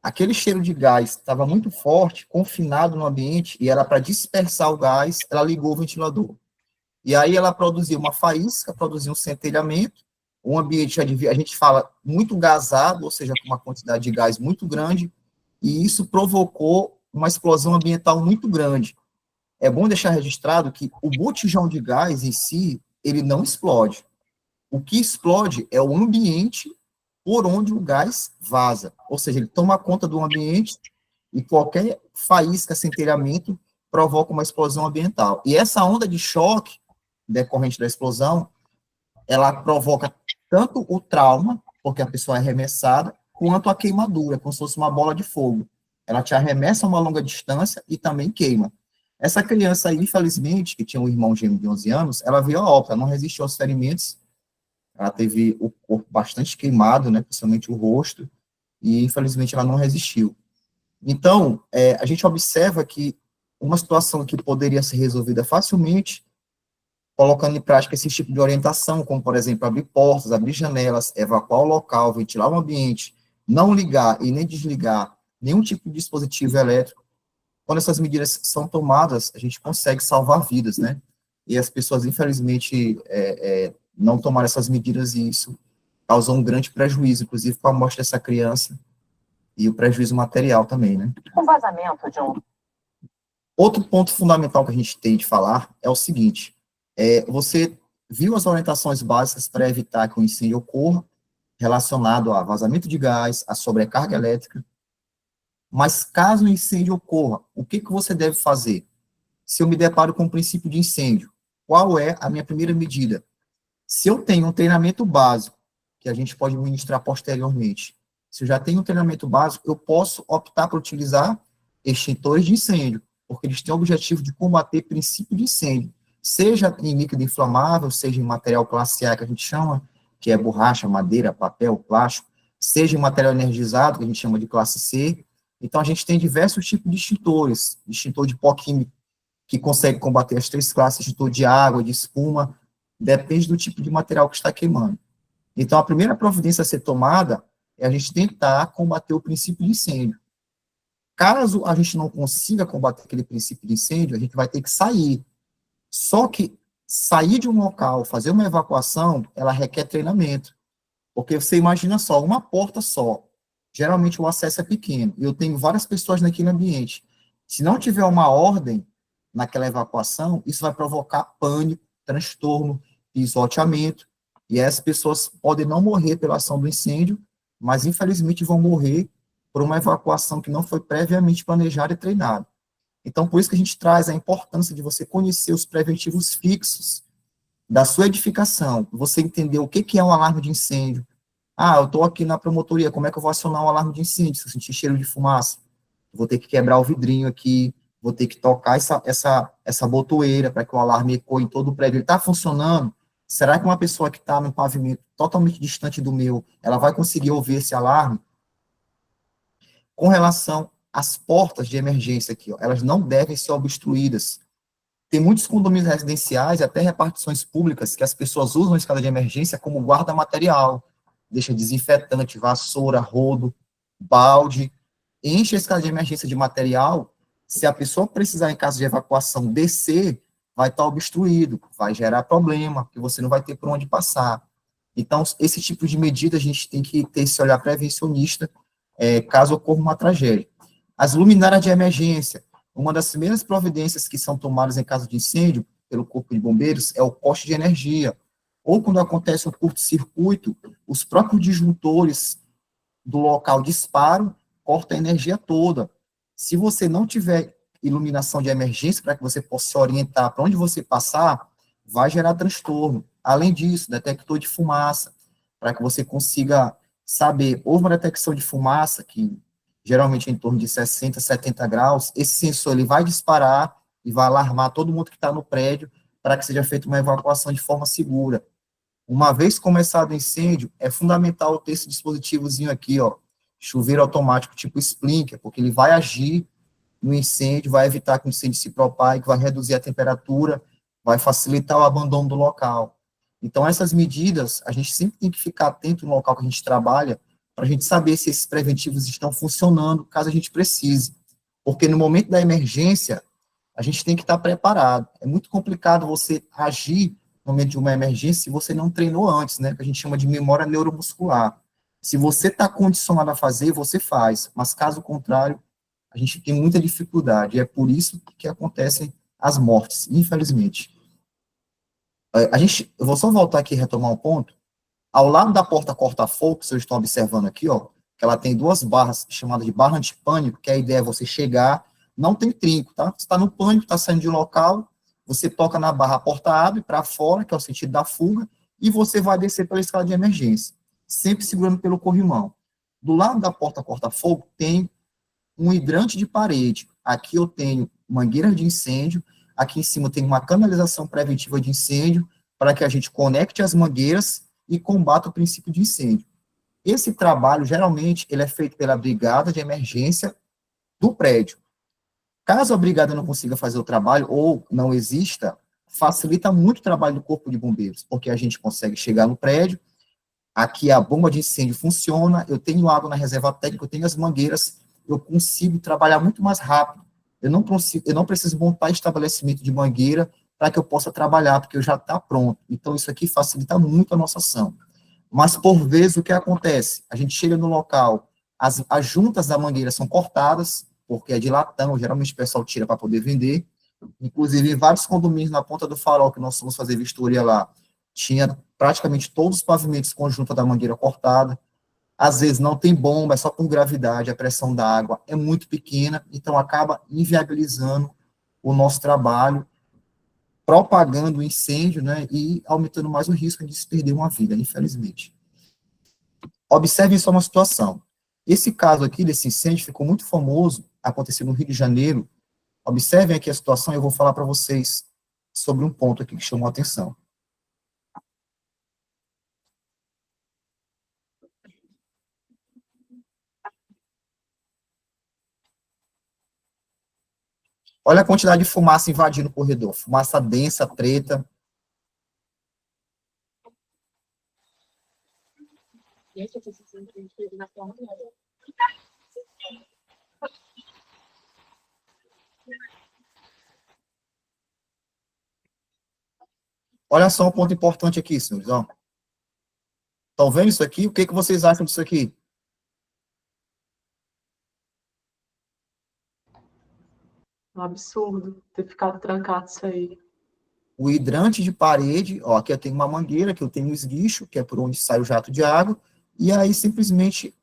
Aquele cheiro de gás estava muito forte, confinado no ambiente, e era para dispersar o gás, ela ligou o ventilador. E aí ela produziu uma faísca, produziu um centelhamento, um ambiente, a gente fala, muito gasado, ou seja, com uma quantidade de gás muito grande, e isso provocou uma explosão ambiental muito grande. É bom deixar registrado que o botijão de gás em si, ele não explode. O que explode é o ambiente por onde o gás vaza. Ou seja, ele toma conta do ambiente e qualquer faísca, centelhamento, provoca uma explosão ambiental. E essa onda de choque decorrente da explosão, ela provoca tanto o trauma, porque a pessoa é arremessada, quanto a queimadura, como se fosse uma bola de fogo. Ela te arremessa a uma longa distância e também queima. Essa criança aí, infelizmente, que tinha um irmão gêmeo de 11 anos, ela veio a óbito, ela não resistiu aos ferimentos, ela teve o corpo bastante queimado, né, principalmente o rosto, e infelizmente ela não resistiu. Então, a gente observa que uma situação que poderia ser resolvida facilmente, colocando em prática esse tipo de orientação, como, por exemplo, abrir portas, abrir janelas, evacuar o local, ventilar o ambiente, não ligar e nem desligar nenhum tipo de dispositivo elétrico. Quando essas medidas são tomadas, a gente consegue salvar vidas, né? E as pessoas, infelizmente, não tomaram essas medidas e isso causou um grande prejuízo, inclusive para a morte dessa criança e o prejuízo material também, né? O vazamento de um... Outro ponto fundamental que a gente tem de falar é o seguinte, você viu as orientações básicas para evitar que o incêndio ocorra, relacionado a vazamento de gás, a sobrecarga elétrica, mas caso o incêndio ocorra, o que você deve fazer? Se eu me deparo com o princípio de incêndio, qual é a minha primeira medida? Se eu tenho um treinamento básico, que a gente pode ministrar posteriormente, se eu já tenho um treinamento básico, eu posso optar por utilizar extintores de incêndio, porque eles têm o objetivo de combater princípio de incêndio, seja em líquido inflamável, seja em material classe A, que a gente chama, que é borracha, madeira, papel, plástico, seja em material energizado, que a gente chama de classe C. Então, a gente tem diversos tipos de extintores, extintor de pó químico, que consegue combater as 3 classes, extintor de água, de espuma, depende do tipo de material que está queimando. Então, a primeira providência a ser tomada é a gente tentar combater o princípio de incêndio. Caso a gente não consiga combater aquele princípio de incêndio, a gente vai ter que sair. Só que sair de um local, fazer uma evacuação, ela requer treinamento. Porque você imagina só, uma porta só. Geralmente o acesso é pequeno. E eu tenho várias pessoas naquele ambiente. Se não tiver uma ordem naquela evacuação, isso vai provocar pânico, transtorno, pisoteamento. E as pessoas podem não morrer pela ação do incêndio, mas infelizmente vão morrer por uma evacuação que não foi previamente planejada e treinada. Então, por isso que a gente traz a importância de você conhecer os preventivos fixos da sua edificação, você entender o que é um alarme de incêndio. Ah, eu estou aqui na promotoria, como é que eu vou acionar um alarme de incêndio se eu sentir cheiro de fumaça? Vou ter que quebrar o vidrinho aqui, vou ter que tocar essa botoeira para que o alarme ecoe em todo o prédio. Ele está funcionando? Será que uma pessoa que está no pavimento totalmente distante do meu, ela vai conseguir ouvir esse alarme? Com relação às portas de emergência aqui, ó, elas não devem ser obstruídas. Tem muitos condomínios residenciais e até repartições públicas que as pessoas usam a escada de emergência como guarda material. Deixa desinfetante, vassoura, rodo, balde. Enche a escada de emergência de material. Se a pessoa precisar, em caso de evacuação, descer, vai estar obstruído, vai gerar problema, porque você não vai ter por onde passar. Então, esse tipo de medida a gente tem que ter esse olhar prevencionista, caso ocorra uma tragédia. As luminárias de emergência. Uma das primeiras providências que são tomadas em caso de incêndio pelo Corpo de Bombeiros é o corte de energia. Ou quando acontece um curto-circuito, os próprios disjuntores do local disparam, corta a energia toda. Se você não tiver iluminação de emergência para que você possa se orientar para onde você passar, vai gerar transtorno. Além disso, detector de fumaça, para que você consiga saber, houve uma detecção de fumaça, que geralmente é em torno de 60, 70 graus, esse sensor ele vai disparar e vai alarmar todo mundo que está no prédio para que seja feita uma evacuação de forma segura. Uma vez começado o incêndio, é fundamental ter esse dispositivozinho aqui, ó, chuveiro automático tipo Sprinkler, porque ele vai agir no incêndio, vai evitar que o incêndio se propague, vai reduzir a temperatura, vai facilitar o abandono do local. Então, essas medidas, a gente sempre tem que ficar atento no local que a gente trabalha, para a gente saber se esses preventivos estão funcionando, caso a gente precise. Porque no momento da emergência, a gente tem que estar preparado. É muito complicado você agir no momento de uma emergência se você não treinou antes, né, que a gente chama de memória neuromuscular. Se você está condicionado a fazer, você faz, mas caso contrário, a gente tem muita dificuldade, e é por isso que acontecem as mortes, infelizmente. Eu vou só voltar aqui e retomar um ponto. Ao lado da porta corta-fogo, que vocês estão observando aqui, ó, que ela tem duas barras chamadas de barra antipânico, que a ideia é você chegar, não tem trinco, tá? Você está no pânico, está saindo de local, você toca na barra, a porta abre para fora, que é o sentido da fuga, e você vai descer pela escada de emergência, sempre segurando pelo corrimão. Do lado da porta corta-fogo tem um hidrante de parede. Aqui eu tenho mangueiras de incêndio, aqui em cima tem uma canalização preventiva de incêndio, para que a gente conecte as mangueiras e combata o princípio de incêndio. Esse trabalho, geralmente, ele é feito pela brigada de emergência do prédio. Caso a brigada não consiga fazer o trabalho, ou não exista, facilita muito o trabalho do Corpo de Bombeiros, porque a gente consegue chegar no prédio, aqui a bomba de incêndio funciona, eu tenho água na reserva técnica, eu tenho as mangueiras, eu consigo trabalhar muito mais rápido. Eu não preciso montar estabelecimento de mangueira para que eu possa trabalhar, porque eu já está pronto. Então, isso aqui facilita muito a nossa ação. Mas, por vezes, o que acontece? A gente chega no local, as juntas da mangueira são cortadas, porque é de latão, geralmente o pessoal tira para poder vender. Inclusive, em vários condomínios na Ponta do Farol, que nós fomos fazer vistoria lá, tinha praticamente todos os pavimentos com junta da mangueira cortada. Às vezes não tem bomba, é só por gravidade, a pressão da água é muito pequena, então acaba inviabilizando o nosso trabalho, propagando o incêndio, né, e aumentando mais o risco de se perder uma vida, infelizmente. Observem só uma situação. Esse caso aqui, desse incêndio, ficou muito famoso, aconteceu no Rio de Janeiro. Observem aqui a situação, eu vou falar para vocês sobre um ponto aqui que chamou a atenção. Olha a quantidade de fumaça invadindo o corredor, fumaça densa, preta. Olha só um ponto importante aqui, senhores. Estão vendo isso aqui? O que vocês acham disso aqui? Um absurdo ter ficado trancado isso aí. O hidrante de parede, ó, aqui eu tenho uma mangueira, aqui eu tenho um esguicho, que é por onde sai o jato de água, e aí simplesmente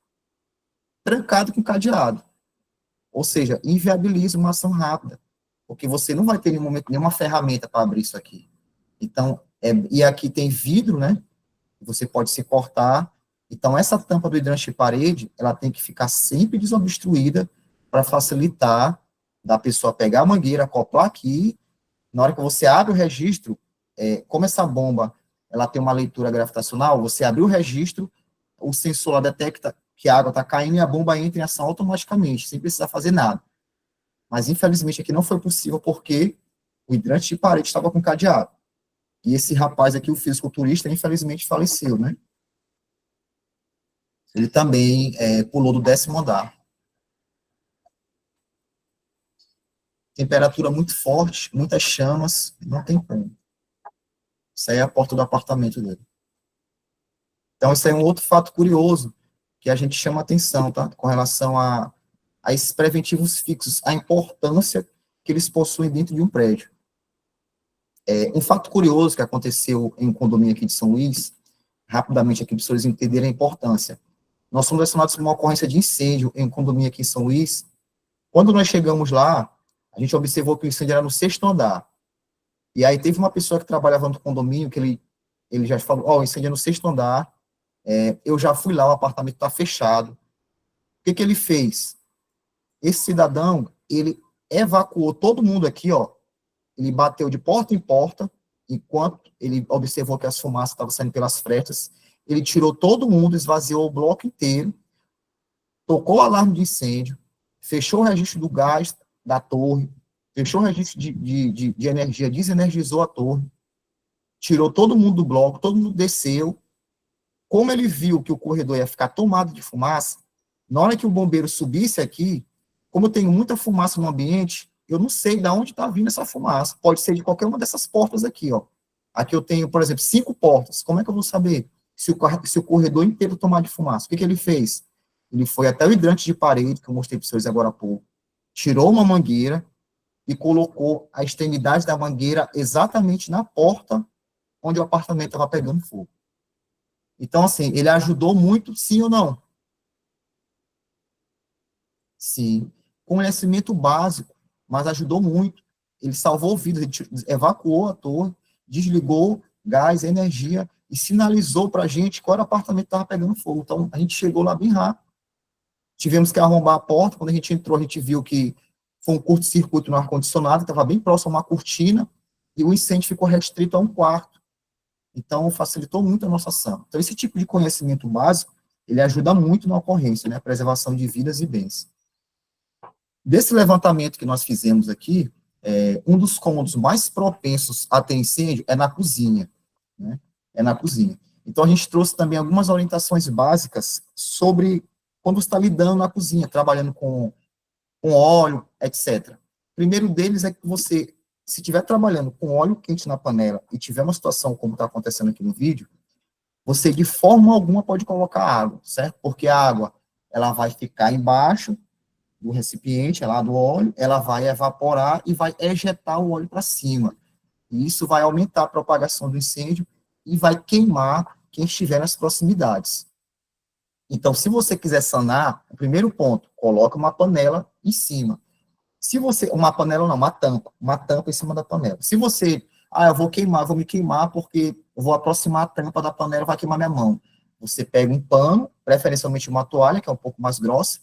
trancado com cadeado. Ou seja, inviabiliza uma ação rápida, porque você não vai ter nenhum momento nenhuma ferramenta para abrir isso aqui. Então, e aqui tem vidro, né? Você pode se cortar. Então, essa tampa do hidrante de parede, ela tem que ficar sempre desobstruída para facilitar da pessoa pegar a mangueira, acoplar aqui. Na hora que você abre o registro, como essa bomba ela tem uma leitura gravitacional, você abre o registro, o sensor lá detecta que a água está caindo e a bomba entra em ação automaticamente, sem precisar fazer nada. Mas, infelizmente, aqui não foi possível porque o hidrante de parede estava com cadeado. E esse rapaz aqui, o fisiculturista, infelizmente faleceu, né? Ele também pulou do 10º andar. Temperatura muito forte, muitas chamas, não tem como. Isso aí é a porta do apartamento dele. Então, isso aí é um outro fato curioso que a gente chama atenção, tá? Com relação a a esses preventivos fixos, a importância que eles possuem dentro de um prédio. Um fato curioso que aconteceu em um condomínio aqui de São Luís, rapidamente aqui para os senhores entenderem a importância. Nós fomos acionados por uma ocorrência de incêndio em um condomínio aqui em São Luís. Quando nós chegamos lá, a gente observou que o incêndio era no 6º andar. E aí teve uma pessoa que trabalhava no condomínio, que ele já falou, o incêndio é no 6º andar, eu já fui lá, o apartamento está fechado. O que ele fez? Esse cidadão, ele evacuou todo mundo aqui, ele bateu de porta em porta, enquanto ele observou que as fumaças estavam saindo pelas frestas, ele tirou todo mundo, esvaziou o bloco inteiro, tocou o alarme de incêndio, fechou o registro do gás da torre, fechou o registro de energia, desenergizou a torre, tirou todo mundo do bloco, todo mundo desceu. Como ele viu que o corredor ia ficar tomado de fumaça, na hora que o bombeiro subisse aqui, como eu tenho muita fumaça no ambiente, eu não sei de onde está vindo essa fumaça. Pode ser de qualquer uma dessas portas aqui, Aqui eu tenho, por exemplo, 5 portas. Como é que eu vou saber se o corredor inteiro tomar de fumaça? O que ele fez? Ele foi até o hidrante de parede, que eu mostrei para vocês agora há pouco, tirou uma mangueira e colocou a extremidade da mangueira exatamente na porta onde o apartamento estava pegando fogo. Então, assim, ele ajudou muito, sim ou não? Sim. Conhecimento básico, mas ajudou muito. Ele salvou vidas, ele evacuou a torre, desligou gás, energia e sinalizou para a gente qual era o apartamento que estava pegando fogo. Então, a gente chegou lá bem rápido. Tivemos que arrombar a porta. Quando a gente entrou, a gente viu que foi um curto-circuito no ar-condicionado, estava bem próximo a uma cortina, e o incêndio ficou restrito a um quarto. Então, facilitou muito a nossa ação. Então, esse tipo de conhecimento básico, ele ajuda muito na ocorrência, né? Preservação de vidas e bens. Desse levantamento que nós fizemos aqui, um dos cômodos mais propensos a ter incêndio é na cozinha, né? É na cozinha. Então, a gente trouxe também algumas orientações básicas sobre quando você está lidando na cozinha, trabalhando com óleo, etc. O primeiro deles é que você, se estiver trabalhando com óleo quente na panela e tiver uma situação como está acontecendo aqui no vídeo, você de forma alguma pode colocar água, certo? Porque a água, ela vai ficar embaixo do recipiente, lá do óleo, ela vai evaporar e vai ejetar o óleo para cima. E isso vai aumentar a propagação do incêndio e vai queimar quem estiver nas proximidades. Então, se você quiser sanar, o primeiro ponto, coloca uma panela em cima. Se você, uma panela não, uma tampa em cima da panela. Se você, eu vou me queimar porque eu vou aproximar a tampa da panela, vai queimar minha mão. Você pega um pano, preferencialmente uma toalha, que é um pouco mais grossa,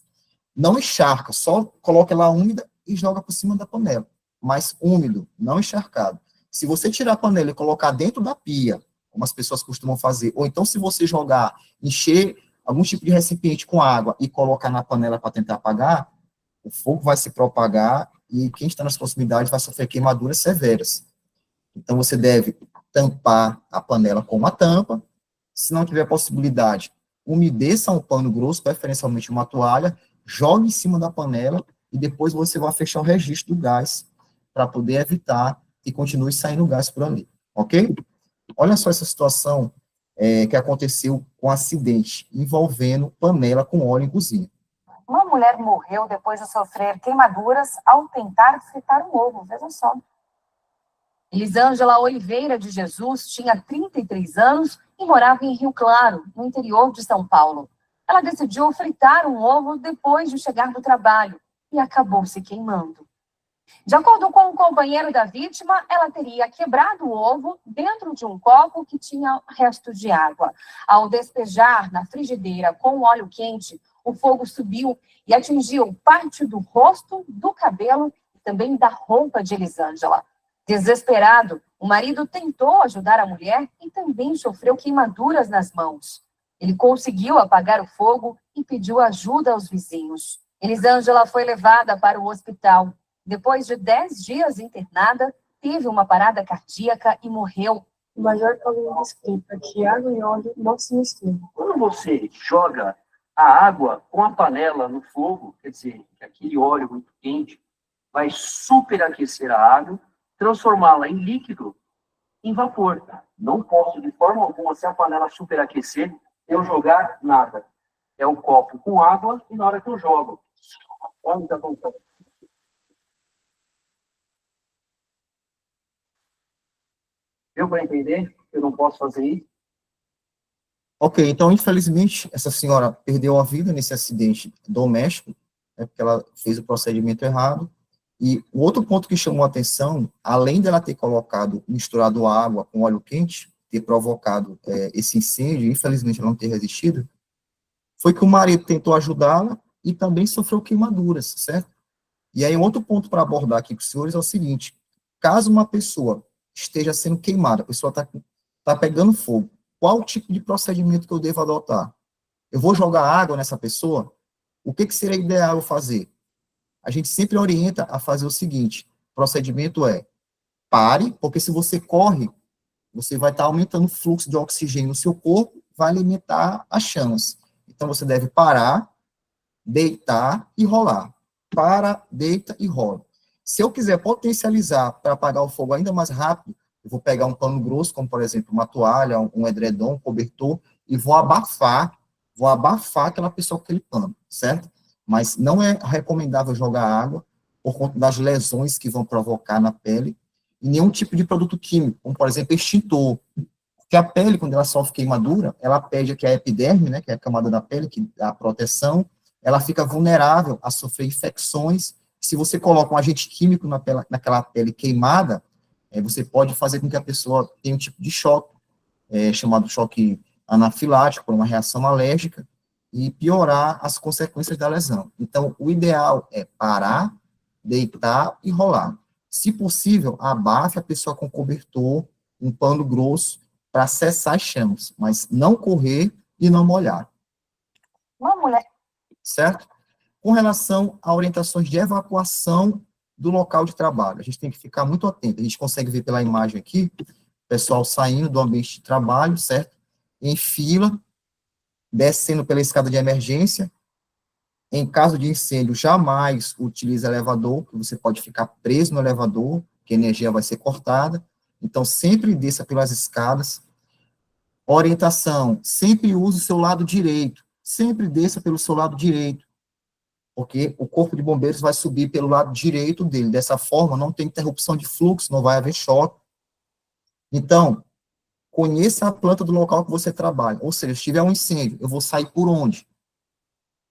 não encharca, só coloca ela úmida e joga por cima da panela. Mas úmido, não encharcado. Se você tirar a panela e colocar dentro da pia, como as pessoas costumam fazer, ou então se você jogar, encher algum tipo de recipiente com água e colocar na panela para tentar apagar, o fogo vai se propagar e quem está nas proximidades vai sofrer queimaduras severas. Então, você deve tampar a panela com uma tampa. Se não tiver possibilidade, umedeça um pano grosso, preferencialmente uma toalha, jogue em cima da panela e depois você vai fechar o registro do gás para poder evitar que continue saindo gás por ali, ok? Olha só essa situação que aconteceu com um acidente envolvendo panela com óleo em cozinha. Uma mulher morreu depois de sofrer queimaduras ao tentar fritar um ovo, veja só. Elisângela Oliveira de Jesus tinha 33 anos e morava em Rio Claro, no interior de São Paulo. Ela decidiu fritar um ovo depois de chegar do trabalho e acabou se queimando. De acordo com o companheiro da vítima, ela teria quebrado o ovo dentro de um copo que tinha resto de água. Ao despejar na frigideira com óleo quente, o fogo subiu e atingiu parte do rosto, do cabelo e também da roupa de Elisângela. Desesperado, o marido tentou ajudar a mulher e também sofreu queimaduras nas mãos. Ele conseguiu apagar o fogo e pediu ajuda aos vizinhos. Elisângela foi levada para o hospital. Depois de 10 dias internada, teve uma parada cardíaca e morreu. O maior problema descrito é que água e óleo não se misturam. Quando você joga a água com a panela no fogo, quer dizer, que aquele óleo muito quente vai superaquecer a água, transformá-la em líquido, em vapor. Não posso, de forma alguma, se a panela superaquecer, eu jogar nada. É um copo com água e na hora que eu jogo, Olha o que está acontecendo. Deu para entender que eu não posso fazer isso? Ok, então, infelizmente, essa senhora perdeu a vida nesse acidente doméstico, né, porque ela fez o procedimento errado. E o outro ponto que chamou a atenção, além dela ter misturado água com óleo quente, ter provocado esse incêndio, infelizmente ela não ter resistido, foi que o marido tentou ajudá-la e também sofreu queimaduras, certo? E aí, um outro ponto para abordar aqui com os senhores é o seguinte: caso uma pessoa esteja sendo queimada, a pessoa está pegando fogo, qual o tipo de procedimento que eu devo adotar? Eu vou jogar água nessa pessoa? O que seria ideal eu fazer? A gente sempre orienta a fazer o seguinte: o procedimento é pare, porque se você corre, você vai estar aumentando o fluxo de oxigênio no seu corpo, vai alimentar as chamas. Então, você deve parar, deitar e rolar. Para, deita e rola. Se eu quiser potencializar para apagar o fogo ainda mais rápido, eu vou pegar um pano grosso, como, por exemplo, uma toalha, um edredom, um cobertor, e vou abafar aquela pessoa com aquele pano, certo? Mas não é recomendável jogar água por conta das lesões que vão provocar na pele, e nenhum tipo de produto químico, como, por exemplo, extintor. Porque a pele, quando ela sofre queimadura, ela perde aqui a epiderme, né, que é a camada da pele, que dá a proteção, ela fica vulnerável a sofrer infecções. Se você coloca um agente químico naquela pele queimada, você pode fazer com que a pessoa tenha um tipo de choque, chamado choque anafilático, por uma reação alérgica, e piorar as consequências da lesão. Então, o ideal é parar, deitar e rolar. Se possível, abafe a pessoa com cobertor, um pano grosso, para cessar as chamas, mas não correr e não molhar. Uma mulher. Certo? Com relação a orientações de evacuação do local de trabalho, a gente tem que ficar muito atento. A gente consegue ver pela imagem aqui, o pessoal saindo do ambiente de trabalho, certo? Em fila, descendo pela escada de emergência. Em caso de incêndio, jamais utilize elevador, que você pode ficar preso no elevador, que a energia vai ser cortada. Então, sempre desça pelas escadas. Orientação, sempre use o seu lado direito. Sempre desça pelo seu lado direito, porque o corpo de bombeiros vai subir pelo lado direito dele. Dessa forma, não tem interrupção de fluxo, não vai haver choque. Então, conheça a planta do local que você trabalha. Ou seja, se tiver um incêndio, eu vou sair por onde?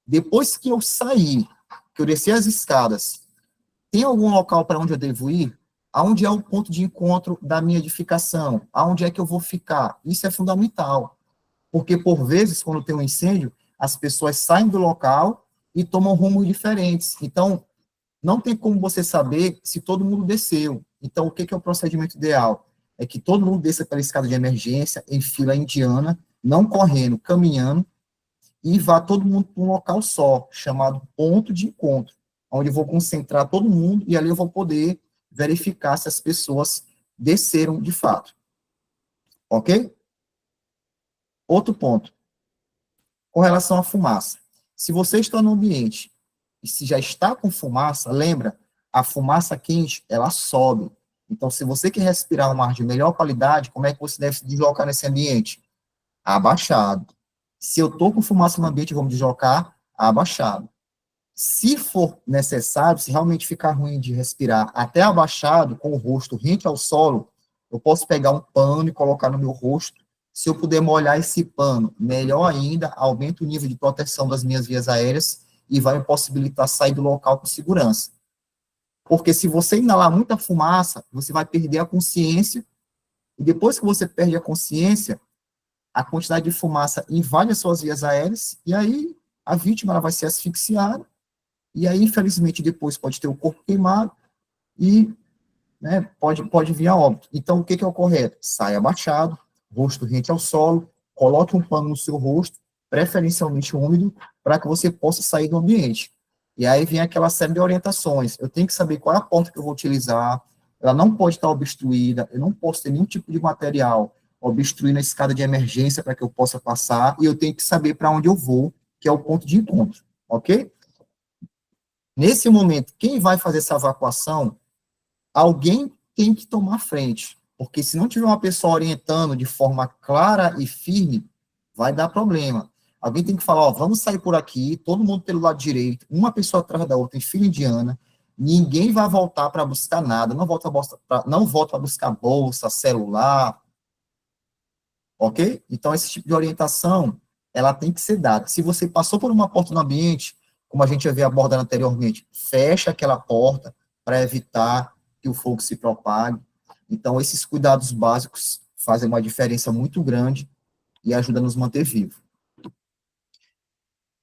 Depois que eu sair, que eu descer as escadas, tem algum local para onde eu devo ir? Aonde é o ponto de encontro da minha edificação? Aonde é que eu vou ficar? Isso é fundamental. Porque, por vezes, quando tem um incêndio, as pessoas saem do local e tomam rumos diferentes. Então, não tem como você saber se todo mundo desceu. Então, o que é o procedimento ideal? É que todo mundo desça pela escada de emergência, em fila indiana, não correndo, caminhando, e vá todo mundo para um local só, chamado ponto de encontro, onde eu vou concentrar todo mundo e ali eu vou poder verificar se as pessoas desceram de fato. Ok? Outro ponto. Com relação à fumaça. Se você está no ambiente e se já está com fumaça, lembra, a fumaça quente, ela sobe. Então, se você quer respirar um ar de melhor qualidade, como é que você deve se deslocar nesse ambiente? Abaixado. Se eu estou com fumaça no ambiente, vamos deslocar abaixado. Se for necessário, se realmente ficar ruim de respirar até abaixado, com o rosto rente ao solo, eu posso pegar um pano e colocar no meu rosto. Se eu puder molhar esse pano, melhor ainda, aumenta o nível de proteção das minhas vias aéreas e vai me possibilitar sair do local com segurança. Porque se você inalar muita fumaça, você vai perder a consciência, e depois que você perde a consciência, a quantidade de fumaça invade as suas vias aéreas, e aí a vítima ela vai ser asfixiada, e aí, infelizmente, depois pode ter o corpo queimado, e pode vir a óbito. Então, o que é o correto? Saia abaixado, rosto rente ao solo, coloque um pano no seu rosto, preferencialmente úmido, para que você possa sair do ambiente. E aí vem aquela série de orientações. Eu tenho que saber qual é a porta que eu vou utilizar, ela não pode estar obstruída, eu não posso ter nenhum tipo de material obstruindo a escada de emergência para que eu possa passar, e eu tenho que saber para onde eu vou, que é o ponto de encontro, ok? Nesse momento, quem vai fazer essa evacuação, alguém tem que tomar frente, porque se não tiver uma pessoa orientando de forma clara e firme, vai dar problema. Alguém tem que falar, ó, vamos sair por aqui, todo mundo pelo lado direito, uma pessoa atrás da outra, em fila indiana, ninguém vai voltar para buscar nada, não volta para buscar bolsa, celular, ok? Então, esse tipo de orientação, ela tem que ser dada. Se você passou por uma porta no ambiente, como a gente havia abordado anteriormente, fecha aquela porta para evitar que o fogo se propague. Então, esses cuidados básicos fazem uma diferença muito grande e ajudam a nos manter vivos.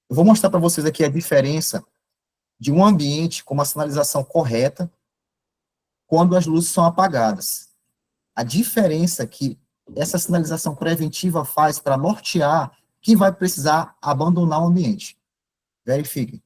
Eu vou mostrar para vocês aqui a diferença de um ambiente com uma sinalização correta quando as luzes são apagadas. A diferença que essa sinalização preventiva faz para nortear quem vai precisar abandonar o ambiente. Verifiquem.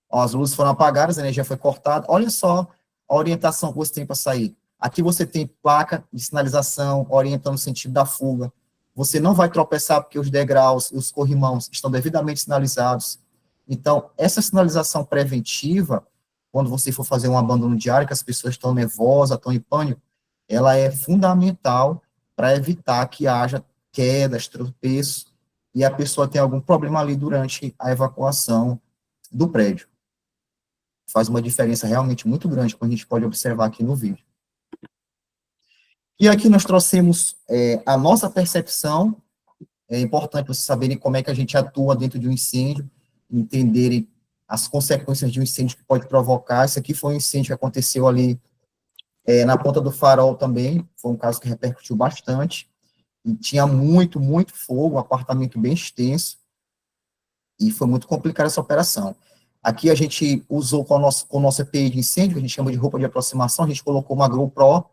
Ó, as luzes foram apagadas, a energia foi cortada. Olha só a orientação que você tem para sair. Aqui você tem placa de sinalização orientando o sentido da fuga. Você não vai tropeçar porque os degraus e os corrimãos estão devidamente sinalizados. Então, essa sinalização preventiva, quando você for fazer um abandono diário, que as pessoas estão nervosas, estão em pânico, ela é fundamental para evitar que haja quedas, tropeços, e a pessoa tenha algum problema ali durante a evacuação do prédio. Faz uma diferença realmente muito grande, como a gente pode observar aqui no vídeo. E aqui nós trouxemos a nossa percepção. É importante vocês saberem como é que a gente atua dentro de um incêndio, entenderem as consequências de um incêndio que pode provocar. Esse aqui foi um incêndio que aconteceu ali na Ponta do Farol também, foi um caso que repercutiu bastante, e tinha muito, muito fogo, um apartamento bem extenso, e foi muito complicada essa operação. Aqui a gente usou com o nosso EPI de incêndio, que a gente chama de roupa de aproximação, a gente colocou uma GoPro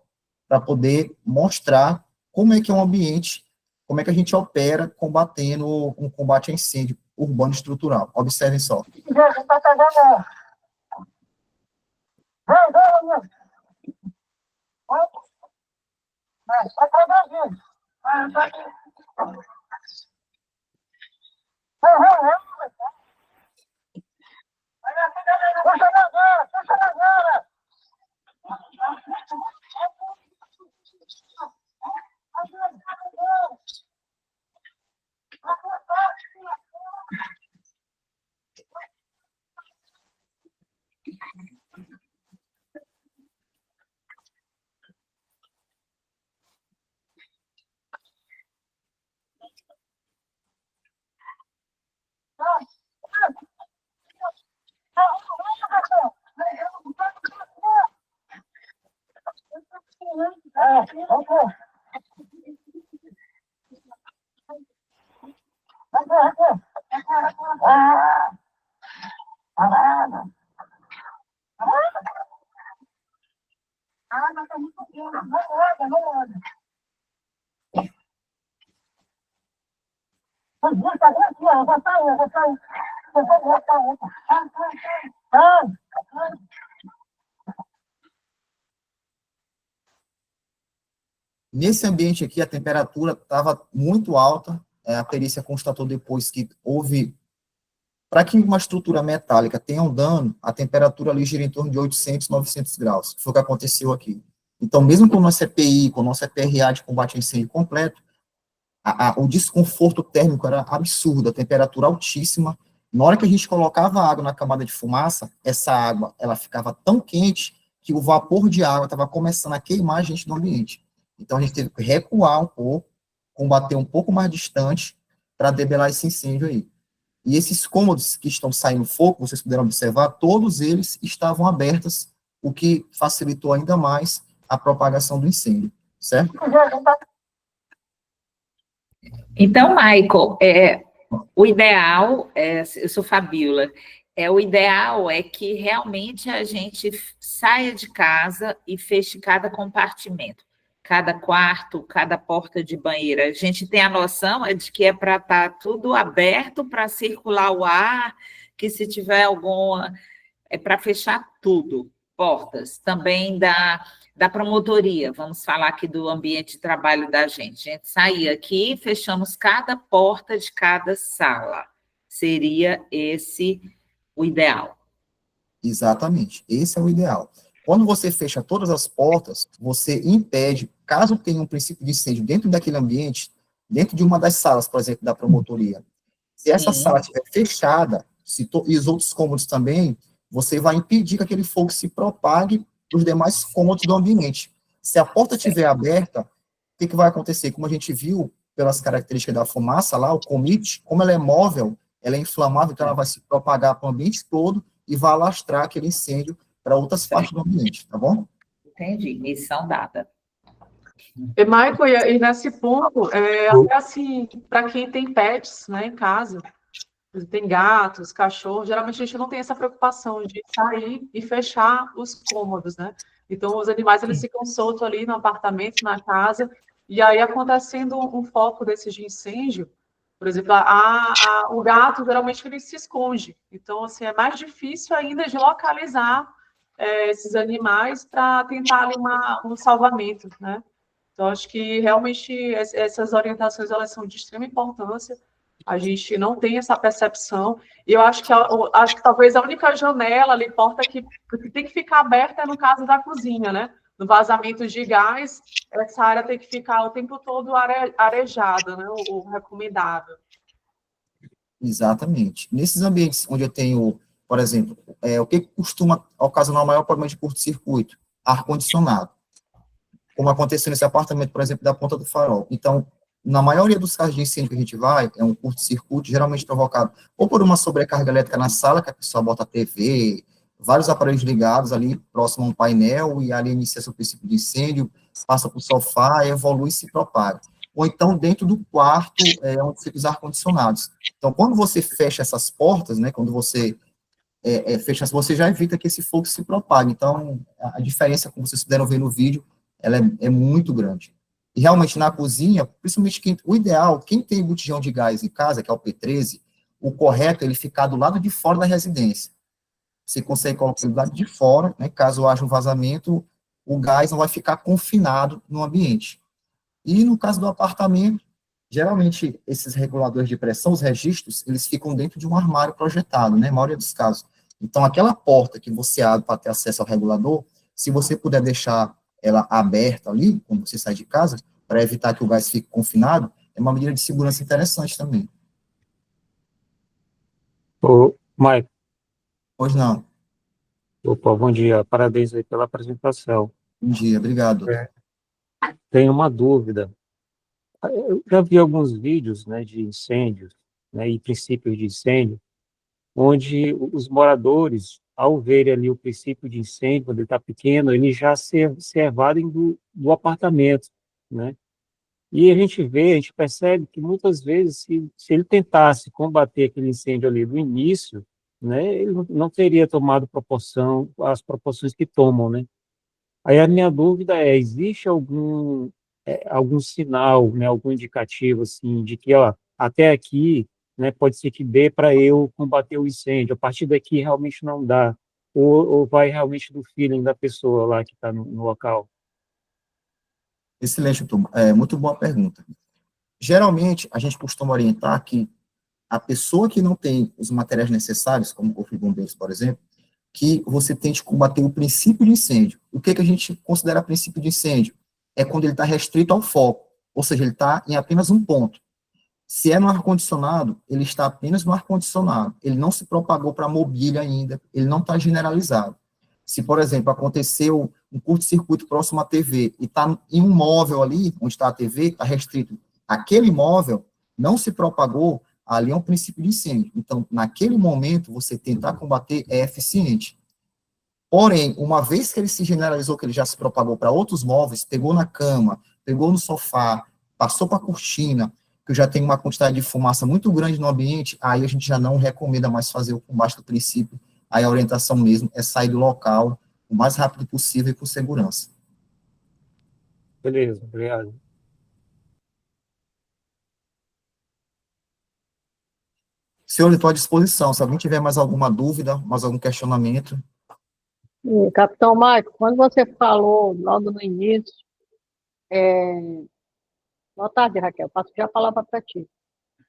para poder mostrar como é que é um ambiente, como é que a gente opera combatendo um combate a incêndio urbano estrutural. Observem só. Nesse ambiente aqui, a temperatura estava muito alta, a perícia constatou depois que houve, para que uma estrutura metálica tenha um dano, a temperatura ali gira em torno de 800, 900 graus, que foi o que aconteceu aqui. Então, mesmo com o nosso EPI, com o nosso EPRA de combate a incêndio completo, o desconforto térmico era absurdo, a temperatura altíssima. Na hora que a gente colocava a água na camada de fumaça, essa água ela ficava tão quente que o vapor de água estava começando a queimar a gente no ambiente. Então, a gente teve que recuar um pouco, combater um pouco mais distante para debelar esse incêndio aí. E esses cômodos que estão saindo fogo, vocês puderam observar, todos eles estavam abertos, o que facilitou ainda mais a propagação do incêndio, certo? Então, Michael, o ideal, eu sou Fabíola, o ideal é que realmente a gente saia de casa e feche cada compartimento, cada quarto, cada porta de banheira. A gente tem a noção de que é para estar tudo aberto, para circular o ar, que se tiver alguma... É para fechar tudo, portas, também da promotoria, vamos falar aqui do ambiente de trabalho da gente. A gente saía aqui e fechamos cada porta de cada sala. Seria esse o ideal. Exatamente, esse é o ideal. Quando você fecha todas as portas, você impede, caso tenha um princípio de incêndio dentro daquele ambiente, dentro de uma das salas, por exemplo, da promotoria, se essa Sim. sala estiver fechada, e os outros cômodos também, você vai impedir que aquele fogo se propague para os demais cômodos do ambiente. Se a porta estiver aberta, o que vai acontecer? Como a gente viu pelas características da fumaça lá, o commit, como ela é móvel, ela é inflamável, então ela vai se propagar para o ambiente todo e vai alastrar aquele incêndio para outras partes do ambiente, tá bom? Entendi, missão dada. E, Michael, e nesse ponto, até assim, para quem tem pets, né, em casa, tem gatos, cachorros, geralmente a gente não tem essa preocupação de sair e fechar os cômodos, né? Então, os animais, eles ficam soltos ali no apartamento, na casa, e aí acontecendo um foco desses de incêndio, por exemplo, o gato, geralmente, ele se esconde. Então, assim, é mais difícil ainda de localizar esses animais para tentar ali um salvamento, né? Então, acho que realmente essas orientações, elas são de extrema importância. A gente não tem essa percepção. E eu acho que talvez a única janela ali, porta que tem que ficar aberta é no caso da cozinha, né? No vazamento de gás, essa área tem que ficar o tempo todo arejada, né? O recomendável. Exatamente. Nesses ambientes onde eu tenho, por exemplo, o que costuma ocasionar o maior problema de curto-circuito? Ar-condicionado. Como aconteceu nesse apartamento, por exemplo, da Ponta do Farol. Então, na maioria dos casos de incêndio que a gente vai, é um curto-circuito, geralmente provocado ou por uma sobrecarga elétrica na sala, que a pessoa bota a TV, vários aparelhos ligados ali próximo a um painel, e ali inicia-se o princípio de incêndio, passa para o sofá, evolui e se propaga. Ou então dentro do quarto, onde fica os ar-condicionados. Então, quando você fecha essas portas, né, quando você fecha, você já evita que esse fogo se propague. Então, a diferença, como vocês puderam ver no vídeo, ela é muito grande. E realmente na cozinha, principalmente o ideal, quem tem botijão de gás em casa, que é o P13, o correto é ele ficar do lado de fora da residência. Você consegue colocar ele do lado de fora, né, caso haja um vazamento, o gás não vai ficar confinado no ambiente. E no caso do apartamento, geralmente esses reguladores de pressão, os registros, eles ficam dentro de um armário projetado, né, na maioria dos casos. Então, aquela porta que você abre para ter acesso ao regulador, se você puder deixar ela aberta ali, quando você sai de casa, para evitar que o gás fique confinado, é uma medida de segurança interessante também. Ô, Mike, Pois não. opa, bom dia, parabéns aí pela apresentação. Bom dia, obrigado. Tenho uma dúvida. Eu já vi alguns vídeos, né, de incêndios, né, e princípios de incêndio, onde os moradores, ao verem ali o princípio de incêndio, quando ele está pequeno, eles já se evadem do apartamento, né? E a gente percebe que muitas vezes, se ele tentasse combater aquele incêndio ali do início, né, ele não teria tomado as proporções que tomam, né? Aí a minha dúvida é, existe algum sinal, né, algum indicativo, assim, de que, ó, até aqui, né, pode ser que dê para eu combater o incêndio, a partir daqui realmente não dá, ou vai realmente do feeling da pessoa lá que está no local? Excelente, muito boa pergunta. Geralmente, a gente costuma orientar que a pessoa que não tem os materiais necessários, como o Corpo de Bombeiros, por exemplo, que você tente combater o princípio de incêndio. O que a gente considera princípio de incêndio? É quando ele está restrito ao foco, ou seja, ele está em apenas um ponto. Se é no ar-condicionado, ele está apenas no ar-condicionado, ele não se propagou para a mobília ainda, ele não está generalizado. Se, por exemplo, aconteceu um curto-circuito próximo à TV e está em um móvel ali, onde está a TV, está restrito, aquele móvel não se propagou, ali é um princípio de incêndio. Então, naquele momento, você tentar combater é eficiente. Porém, uma vez que ele se generalizou, que ele já se propagou para outros móveis, pegou na cama, pegou no sofá, passou para a cortina, que já tem uma quantidade de fumaça muito grande no ambiente, aí a gente já não recomenda mais fazer o combate do princípio, aí a orientação mesmo é sair do local o mais rápido possível e com segurança. Beleza, obrigado. Senhor, estou à disposição. Se alguém tiver mais alguma dúvida, mais algum questionamento. Capitão Maico, quando você falou logo no início, boa tarde, Raquel, passo já a palavra para ti,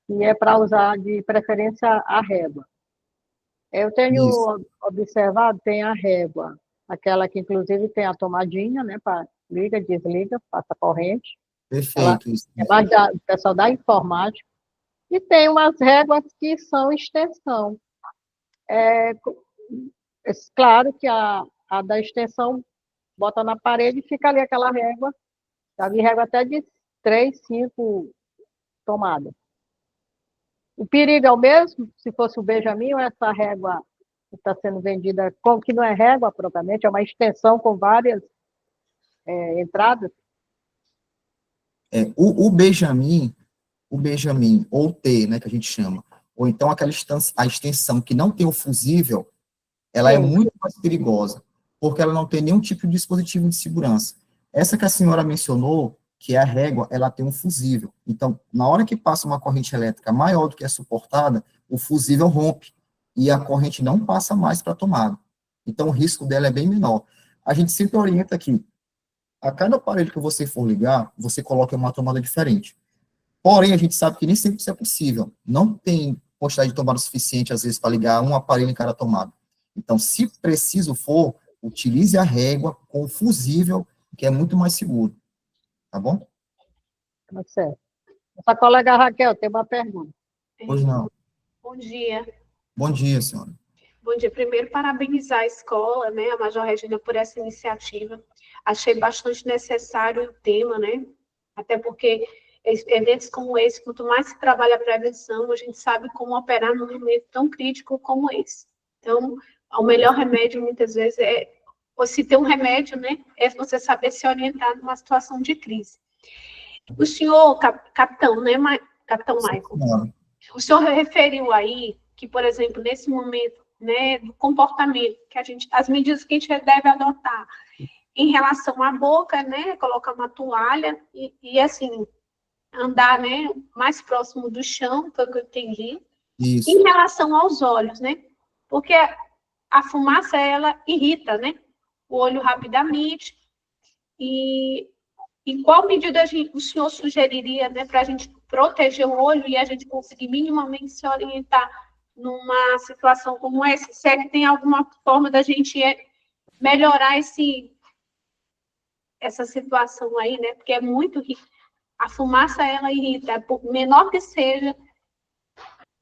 que é para usar de preferência a régua. Eu tenho observado, tem a régua aquela que inclusive tem a tomadinha, né, para liga, desliga, passa corrente. Ela Perfeito, isso. é mais do pessoal da informática. E tem umas réguas que são extensão. Claro que a da extensão bota na parede e fica ali aquela régua. Já vi régua até de 3, 5 tomadas. O perigo é o mesmo, se fosse o Benjamin, ou essa régua que está sendo vendida, que não é régua propriamente, é uma extensão com várias entradas? O Benjamin, ou T, né, que a gente chama, ou então a extensão que não tem o fusível, ela é muito mais perigosa, porque ela não tem nenhum tipo de dispositivo de segurança. Essa que a senhora mencionou, que é a régua, ela tem um fusível. Então, na hora que passa uma corrente elétrica maior do que é suportada, o fusível rompe, e a corrente não passa mais para a tomada. Então, o risco dela é bem menor. A gente sempre orienta aqui, a cada aparelho que você for ligar, você coloca uma tomada diferente. Porém, a gente sabe que nem sempre isso é possível. Não tem quantidade de tomada suficiente, às vezes, para ligar um aparelho em cada tomada. Então, se preciso for, utilize a régua com o fusível, que é muito mais seguro. Tá bom? Tá certo. Essa colega Raquel tem uma pergunta. Pois não. Bom dia. Bom dia, senhora. Bom dia. Primeiro, parabenizar a escola, né, a Major Regina, por essa iniciativa. Achei bastante necessário o tema, né? Até porque eventos como esse, quanto mais se trabalha a prevenção, a gente sabe como operar num momento tão crítico como esse. Então, o melhor remédio, muitas vezes, ou se ter um remédio, né, é você saber se orientar numa situação de crise. O senhor, capitão, né, capitão Michael, o senhor referiu aí que, por exemplo, nesse momento, né, do comportamento, que as medidas que a gente deve adotar em relação à boca, né, colocar uma toalha e assim, andar, né, mais próximo do chão, foi o que eu entendi. Isso. Em relação aos olhos, né, porque a fumaça, ela irrita, né, o olho rapidamente, e qual medida o senhor sugeriria, né, para a gente proteger o olho e a gente conseguir minimamente se orientar numa situação como essa? Se é que tem alguma forma da gente melhorar essa situação aí, né? Porque é muito a fumaça, ela irrita, por menor que seja,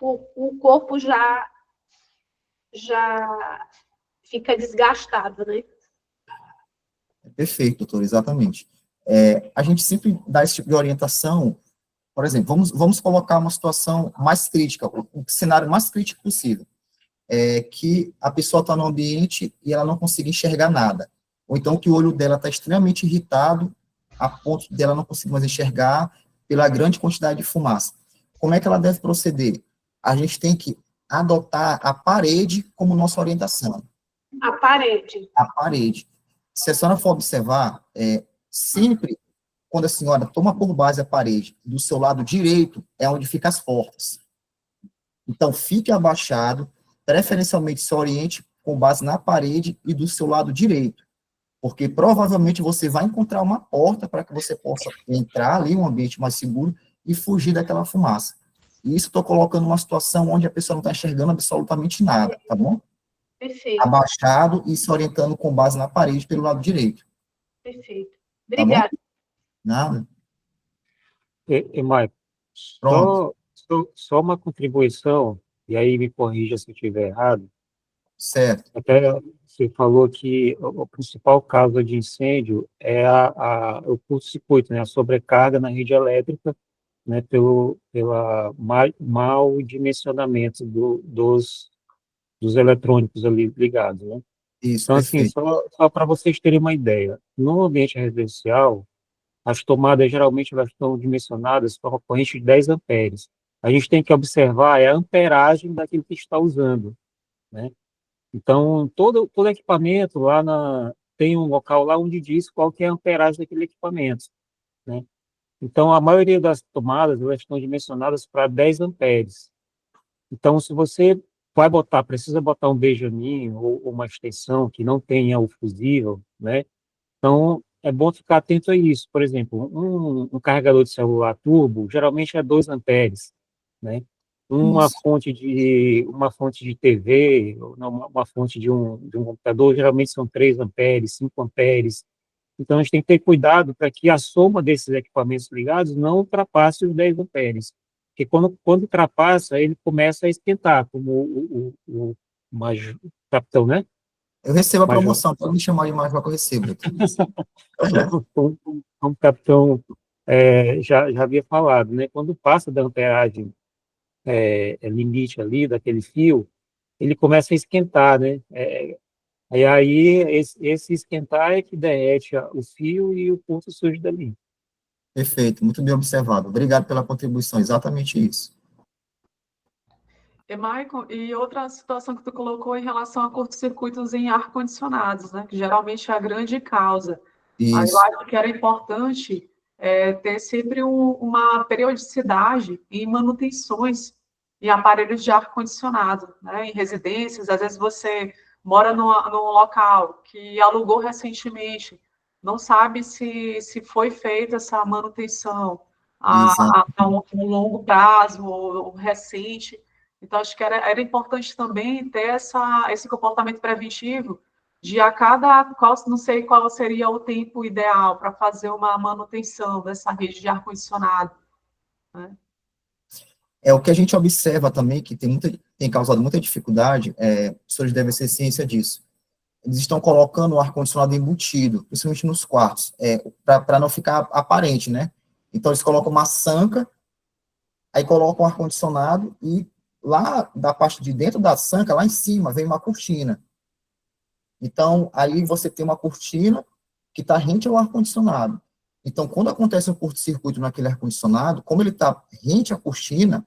o corpo já fica desgastado, né? Perfeito, doutor, exatamente. A gente sempre dá esse tipo de orientação. Por exemplo, vamos colocar uma situação mais crítica, o cenário mais crítico possível. Que a pessoa está no ambiente e ela não consegue enxergar nada. Ou então que o olho dela está extremamente irritado, a ponto dela não conseguir mais enxergar pela grande quantidade de fumaça. Como é que ela deve proceder? A gente tem que adotar a parede como nossa orientação. A parede. A parede. Se a senhora for observar, sempre quando a senhora toma por base a parede, do seu lado direito é onde ficam as portas. Então, fique abaixado, preferencialmente se oriente com base na parede e do seu lado direito, porque provavelmente você vai encontrar uma porta para que você possa entrar ali, um ambiente mais seguro, e fugir daquela fumaça. E isso estou colocando uma situação onde a pessoa não está enxergando absolutamente nada, tá bom? Perfeito. Abaixado e se orientando com base na parede pelo lado direito. Perfeito. Obrigada. Tá, nada. Maicon, só uma contribuição, e aí me corrija se eu estiver errado. Certo. Até você falou que o principal causa de incêndio é o curto-circuito, né, a sobrecarga na rede elétrica, né, pela mau dimensionamento dos eletrônicos ali ligados, né? Isso, então, assim, só para vocês terem uma ideia, no ambiente residencial, as tomadas geralmente elas estão dimensionadas para uma corrente de 10 amperes. A gente tem que observar a amperagem daquilo que está usando, né? Então, todo equipamento tem um local lá onde diz qual que é a amperagem daquele equipamento, né? Então, a maioria das tomadas elas estão dimensionadas para 10 amperes. Então, se você precisa botar um Benjamin ou uma extensão que não tenha o fusível, né? Então, é bom ficar atento a isso. Por exemplo, um carregador de celular turbo, geralmente é 2 amperes, né? uma Isso. fonte de TV, ou não, uma fonte de um computador, geralmente são 3 amperes, 5 amperes. Então, a gente tem que ter cuidado para que a soma desses equipamentos ligados não ultrapasse os 10 amperes. Porque quando ultrapassa, ele começa a esquentar, como o Major, capitão, né? Eu recebo a Major. promoção, pode me chamar de major que eu recebo. Como o capitão já havia falado, né? Quando passa da amperagem limite ali, daquele fio, ele começa a esquentar, né? E aí, esse esquentar é que derrete o fio e o ponto surge dali. Perfeito, muito bem observado. Obrigado pela contribuição, exatamente isso. E, Maicon, e outra situação que tu colocou em relação a curtos-circuitos em ar-condicionados, né? Que geralmente é a grande causa. Aí eu Isso, acho que era importante ter sempre uma periodicidade em manutenções em aparelhos de ar-condicionado, né? Em residências, às vezes você mora num local que alugou recentemente, não sabe se foi feita essa manutenção exato. a um longo prazo ou recente. Então, acho que era importante também ter esse comportamento preventivo de não sei qual seria o tempo ideal para fazer uma manutenção dessa rede de ar-condicionado, né? É o que a gente observa também, que tem causado muita dificuldade, os senhores devem ter ciência disso. Eles estão colocando o ar-condicionado embutido, principalmente nos quartos, para não ficar aparente, né? Então, eles colocam uma sanca, aí colocam o ar-condicionado e lá da parte de dentro da sanca, lá em cima, vem uma cortina. Então, aí você tem uma cortina que está rente ao ar-condicionado. Então, quando acontece um curto-circuito naquele ar-condicionado, como ele está rente à cortina,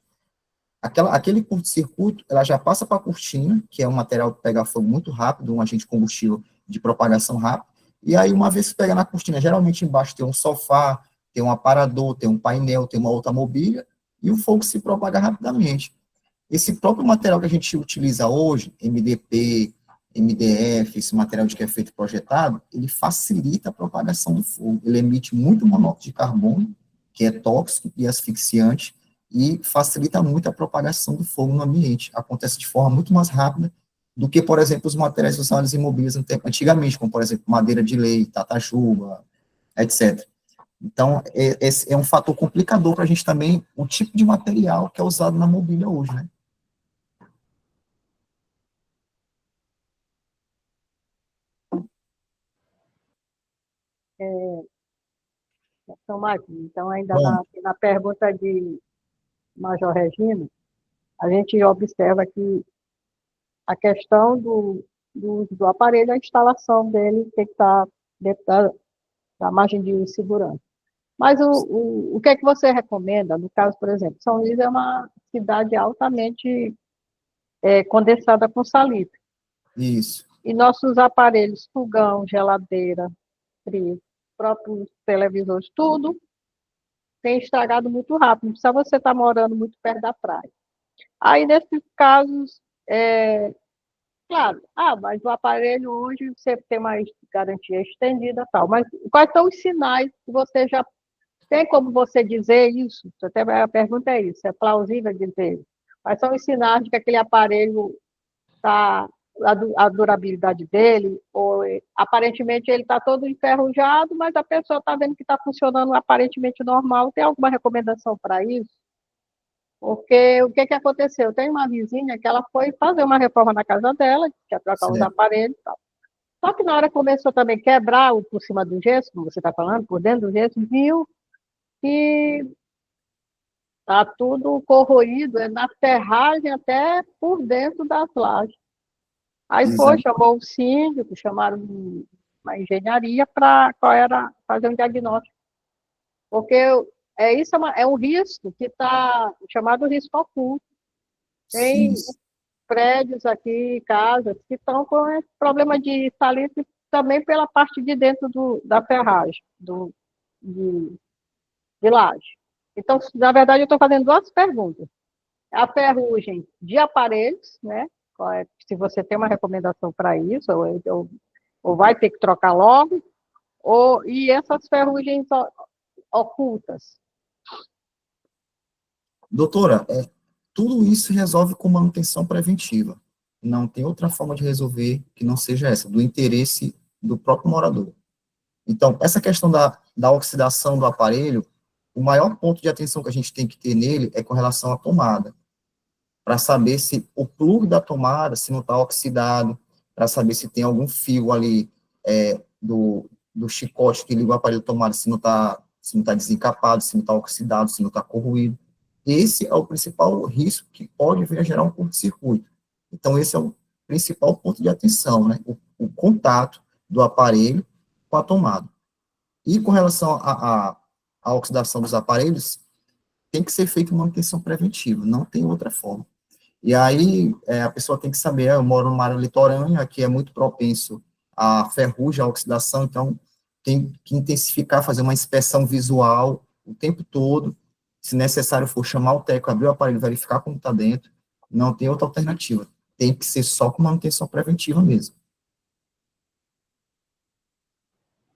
aquele curto-circuito, ela já passa para a cortina, que é um material que pega fogo muito rápido, um agente combustível de propagação rápida, e aí, uma vez que pega na cortina, geralmente embaixo tem um sofá, tem um aparador, tem um painel, tem uma outra mobília, e o fogo se propaga rapidamente. Esse próprio material que a gente utiliza hoje, MDP, MDF, esse material de que é feito projetado, ele facilita a propagação do fogo. Ele emite muito monóxido de carbono, que é tóxico e asfixiante, e facilita muito a propagação do fogo no ambiente. Acontece de forma muito mais rápida do que, por exemplo, os materiais usados em mobílias antigamente, como, por exemplo, madeira de lei, tatajuba, etc. Então, esse é um fator complicador para a gente também, o tipo de material que é usado na mobília hoje, né? Então, ainda Bom, na pergunta de Major Regina, a gente observa que a questão do aparelho, a instalação dele tem que estar dentro da margem de segurança. Mas o que é que você recomenda, no caso, por exemplo, São Luís é uma cidade altamente condensada com salitre. isso. E nossos aparelhos, fogão, geladeira, frio, próprios televisores, tudo tem estragado muito rápido. Não precisa você estar morando muito perto da praia. Aí, nesses casos, claro, mas o aparelho hoje você tem mais garantia estendida e tal. Mas quais são os sinais que você já tem como você dizer isso? Até a pergunta é isso, é plausível dizer. Quais são os sinais de que aquele aparelho está, a durabilidade dele, ou aparentemente ele está todo enferrujado, mas a pessoa está vendo que está funcionando aparentemente normal. Tem alguma recomendação para isso? Porque o que aconteceu? Tem uma vizinha que ela foi fazer uma reforma na casa dela, quer trocar os aparelhos e tal. Só que na hora que começou também a quebrar por cima do gesso, como você está falando, por dentro do gesso, viu que está tudo corroído, na serragem até por dentro das lajes. Aí foi, chamou o síndico, chamaram uma engenharia para fazer um diagnóstico. Porque isso é um risco que está chamado risco oculto. Tem prédios aqui, casas, que estão com esse problema de salitre também pela parte de dentro da ferragem, de laje. Então, na verdade, eu estou fazendo duas perguntas. A ferrugem de aparelhos, né? Se você tem uma recomendação para isso, ou vai ter que trocar logo, e essas ferrugens ocultas. Doutora, tudo isso resolve com manutenção preventiva. Não tem outra forma de resolver que não seja essa, do interesse do próprio morador. Então, essa questão da oxidação do aparelho, o maior ponto de atenção que a gente tem que ter nele é com relação à tomada, para saber se o plug da tomada, se não está oxidado, para saber se tem algum fio ali do chicote que liga o aparelho de tomada, se não está desencapado, se não está oxidado, se não está corroído. Esse é o principal risco que pode vir a gerar um curto-circuito. Então, esse é o principal ponto de atenção, né? O contato do aparelho com a tomada. E com relação à oxidação dos aparelhos, tem que ser feita uma manutenção preventiva, não tem outra forma. E aí, a pessoa tem que saber, eu moro numa área litorânea, aqui é muito propenso à ferrugem, à oxidação, então tem que intensificar, fazer uma inspeção visual o tempo todo, se necessário for chamar o técnico, abrir o aparelho, verificar como está dentro, não tem outra alternativa, tem que ser só com manutenção preventiva mesmo.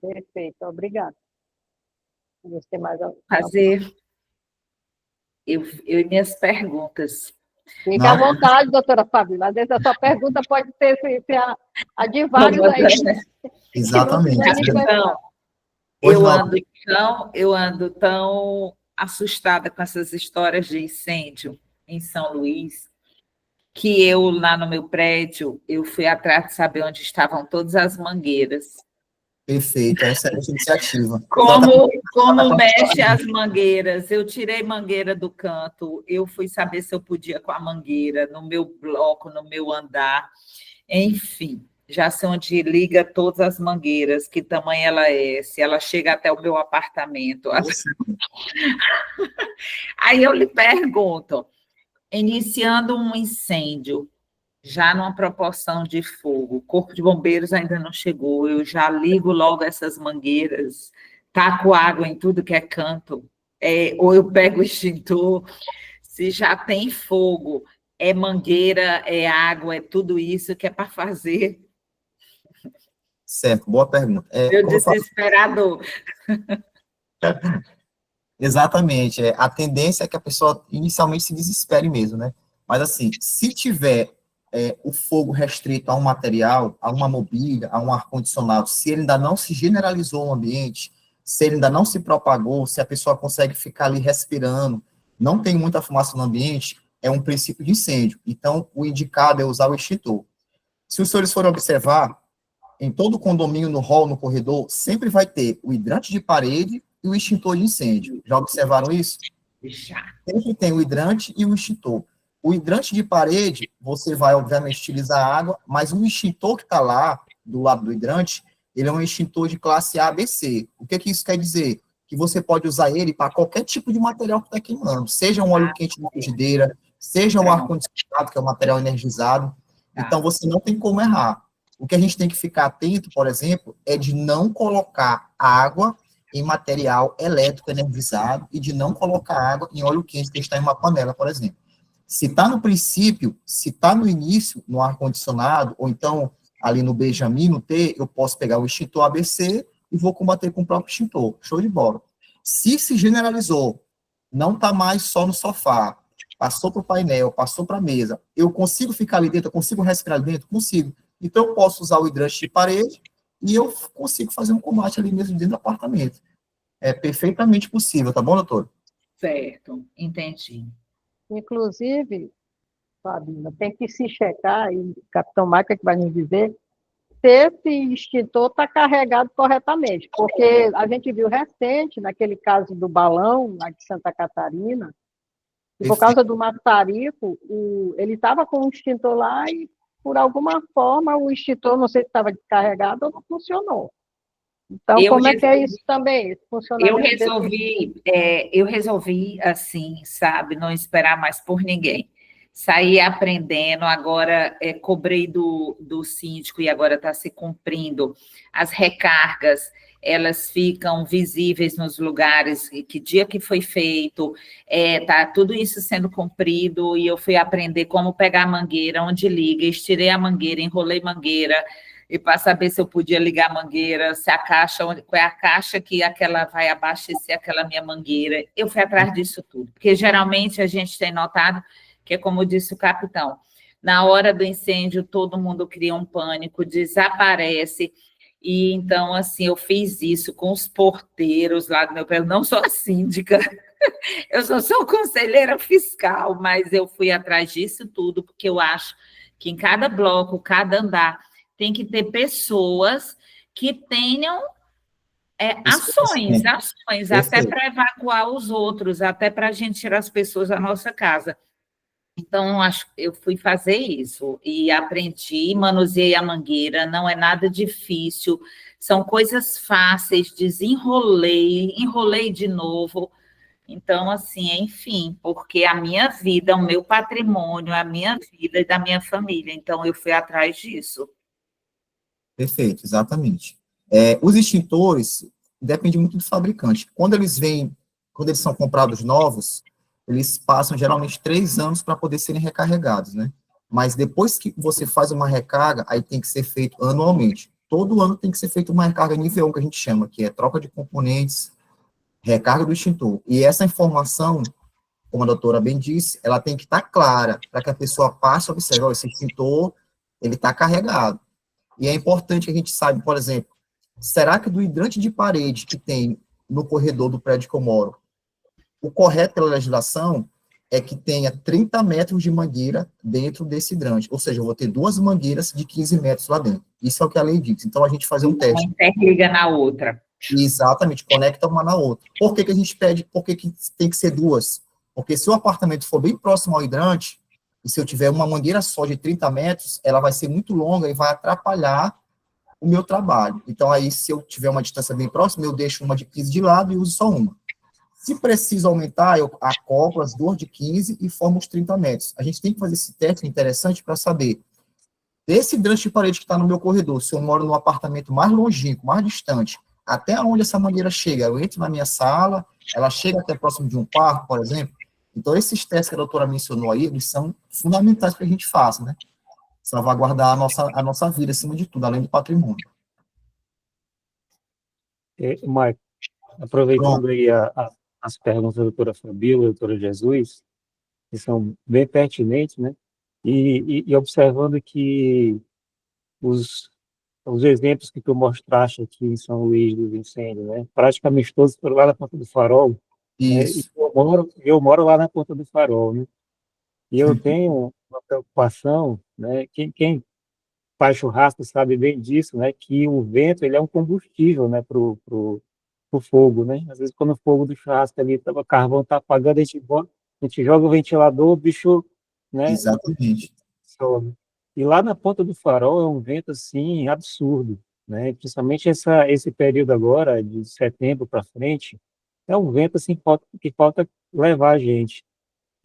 Perfeito, obrigada. Você mais alguma? Fazer eu e minhas perguntas. Fica à vontade, doutora Fábio, às vezes a sua pergunta pode ser a de vários aí. Exatamente. Então, eu ando tão assustada com essas histórias de incêndio em São Luís, que eu, lá no meu prédio, eu fui atrás de saber onde estavam todas as mangueiras. Perfeito, essa é a iniciativa. Como mexe as mangueiras? Eu tirei mangueira do canto, eu fui saber se eu podia com a mangueira, no meu bloco, no meu andar, enfim, já sei onde liga todas as mangueiras, que tamanho ela é, se ela chega até o meu apartamento. Aí eu lhe pergunto, iniciando um incêndio, já numa proporção de fogo, o Corpo de Bombeiros ainda não chegou, eu já ligo logo essas mangueiras, taco água em tudo que é canto, ou eu pego o extintor, se já tem fogo, é mangueira, é água, é tudo isso que é para fazer. Certo, boa pergunta. Meu desesperador. Exatamente, a tendência é que a pessoa inicialmente se desespere mesmo, né? Mas assim, se tiver o fogo restrito a um material, a uma mobília, a um ar-condicionado, se ele ainda não se generalizou no ambiente, se ele ainda não se propagou, se a pessoa consegue ficar ali respirando, não tem muita fumaça no ambiente, é um princípio de incêndio. Então, o indicado é usar o extintor. Se os senhores forem observar, em todo condomínio, no hall, no corredor, sempre vai ter o hidrante de parede e o extintor de incêndio. Já observaram isso? Já. Sempre tem o hidrante e o extintor. O hidrante de parede, você vai, obviamente, utilizar água, mas o extintor que está lá, do lado do hidrante, ele é um extintor de classe ABC. O que isso quer dizer? Que você pode usar ele para qualquer tipo de material que está queimando, seja um óleo quente de frigideira, seja um ar-condicionado, que é um material energizado. Então, você não tem como errar. O que a gente tem que ficar atento, por exemplo, é de não colocar água em material elétrico energizado e de não colocar água em óleo quente que está em uma panela, por exemplo. Se está no princípio, se está no início, no ar-condicionado, ou então ali no Benjamin, no T, eu posso pegar o extintor ABC e vou combater com o próprio extintor. Show de bola. Se generalizou, não está mais só no sofá, passou para o painel, passou para a mesa, eu consigo ficar ali dentro, eu consigo respirar ali dentro? Consigo. Então, eu posso usar o hidrante de parede e eu consigo fazer um combate ali mesmo dentro do apartamento. É perfeitamente possível, tá bom, doutor? Certo, entendi. Inclusive, Fabina, tem que se checar, e o capitão Michael que vai nos dizer, se esse extintor está carregado corretamente, porque a gente viu recente, naquele caso do balão, lá de Santa Catarina, e por causa do maçarico, ele estava com o extintor lá e, por alguma forma, o extintor, não sei se estava descarregado ou não funcionou. Então, como é que é isso também? Eu resolvi, assim, sabe, não esperar mais por ninguém. Saí aprendendo, agora cobrei do síndico e agora está se cumprindo. As recargas, elas ficam visíveis nos lugares, que dia que foi feito, tá tudo isso sendo cumprido, e eu fui aprender como pegar a mangueira, onde liga, estirei a mangueira, enrolei mangueira, e para saber se eu podia ligar a mangueira, se a caixa, qual é a caixa que aquela vai abastecer aquela minha mangueira. Eu fui atrás disso tudo, porque geralmente a gente tem notado porque, como disse o capitão, na hora do incêndio, todo mundo cria um pânico, desaparece. E então, assim, eu fiz isso com os porteiros lá do meu prédio, não sou a síndica, eu só sou conselheira fiscal, mas eu fui atrás disso tudo, porque eu acho que em cada bloco, cada andar, tem que ter pessoas que tenham ações, até para evacuar os outros, até para a gente tirar as pessoas da nossa casa. Então, eu fui fazer isso e aprendi, manuseei a mangueira, não é nada difícil, são coisas fáceis, enrolei de novo. Então, assim, enfim, porque a minha vida, o meu patrimônio, a minha vida e da minha família. Então, eu fui atrás disso. Perfeito, exatamente. Os extintores depende muito do fabricante. Quando eles são comprados novos, eles passam geralmente 3 anos para poder serem recarregados, né? Mas depois que você faz uma recarga, aí tem que ser feito anualmente. Todo ano tem que ser feita uma recarga nível 1, que a gente chama, que é troca de componentes, recarga do extintor. E essa informação, como a doutora bem disse, ela tem que estar clara, para que a pessoa passe a observar, esse extintor, ele está carregado. E é importante que a gente saiba, por exemplo, será que do hidrante de parede que tem no corredor do prédio que eu moro, o correto pela legislação é que tenha 30 metros de mangueira dentro desse hidrante, ou seja, eu vou ter 2 mangueiras de 15 metros lá dentro. Isso é o que a lei diz. Então, a gente fazer um teste. Uma interliga na outra. Exatamente, conecta uma na outra. Por que a gente pede, por que tem que ser 2? Porque se o apartamento for bem próximo ao hidrante, e se eu tiver uma mangueira só de 30 metros, ela vai ser muito longa e vai atrapalhar o meu trabalho. Então, aí, se eu tiver uma distância bem próxima, eu deixo uma de 15 de lado e uso só uma. Se precisa aumentar, eu acoplo as 2 de 15 e formo os 30 metros. A gente tem que fazer esse teste interessante para saber, desse hidrante de parede que está no meu corredor, se eu moro num apartamento mais longínquo, mais distante, até onde essa mangueira chega? Eu entro na minha sala, ela chega até próximo de um quarto, por exemplo. Então, esses testes que a doutora mencionou aí, eles são fundamentais para a gente faça, né? Salvaguardar a nossa vida, acima de tudo, além do patrimônio. Marco, aproveitando aí as perguntas da doutora Fabíola, da doutora Jesus, que são bem pertinentes, né? E observando que os exemplos que tu mostraste aqui em São Luís dos incêndios, né? Praticamente todos foram lá na Ponta do Farol. Isso. Né? Eu moro lá na Ponta do Farol, né? E eu tenho uma preocupação, né? Quem faz churrasco sabe bem disso, né? Que o vento, ele é um combustível, né? Pro fogo, né? Às vezes, quando o fogo do churrasco ali, o carvão tá apagando, a gente joga o ventilador, o bicho, né? Exatamente. Sobe. E lá na Ponta do Farol é um vento, assim, absurdo, né? Principalmente esse período agora, de setembro para frente, é um vento, assim, que falta levar a gente.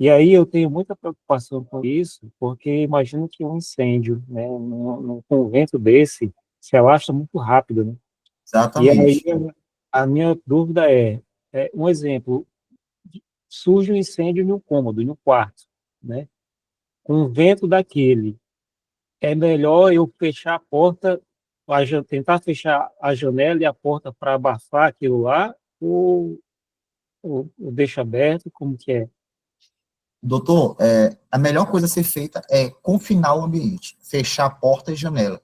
E aí eu tenho muita preocupação com isso, porque imagino que um incêndio, né, com um vento desse, se alastra muito rápido, né? E aí Exatamente. a minha dúvida um exemplo, surge um incêndio em um cômodo, em um quarto, né? Com um vento daquele, é melhor eu fechar a porta, tentar fechar a janela e a porta para abafar aquilo lá, ou deixa aberto, como que é? Doutor, a melhor coisa a ser feita é confinar o ambiente, fechar porta e janela.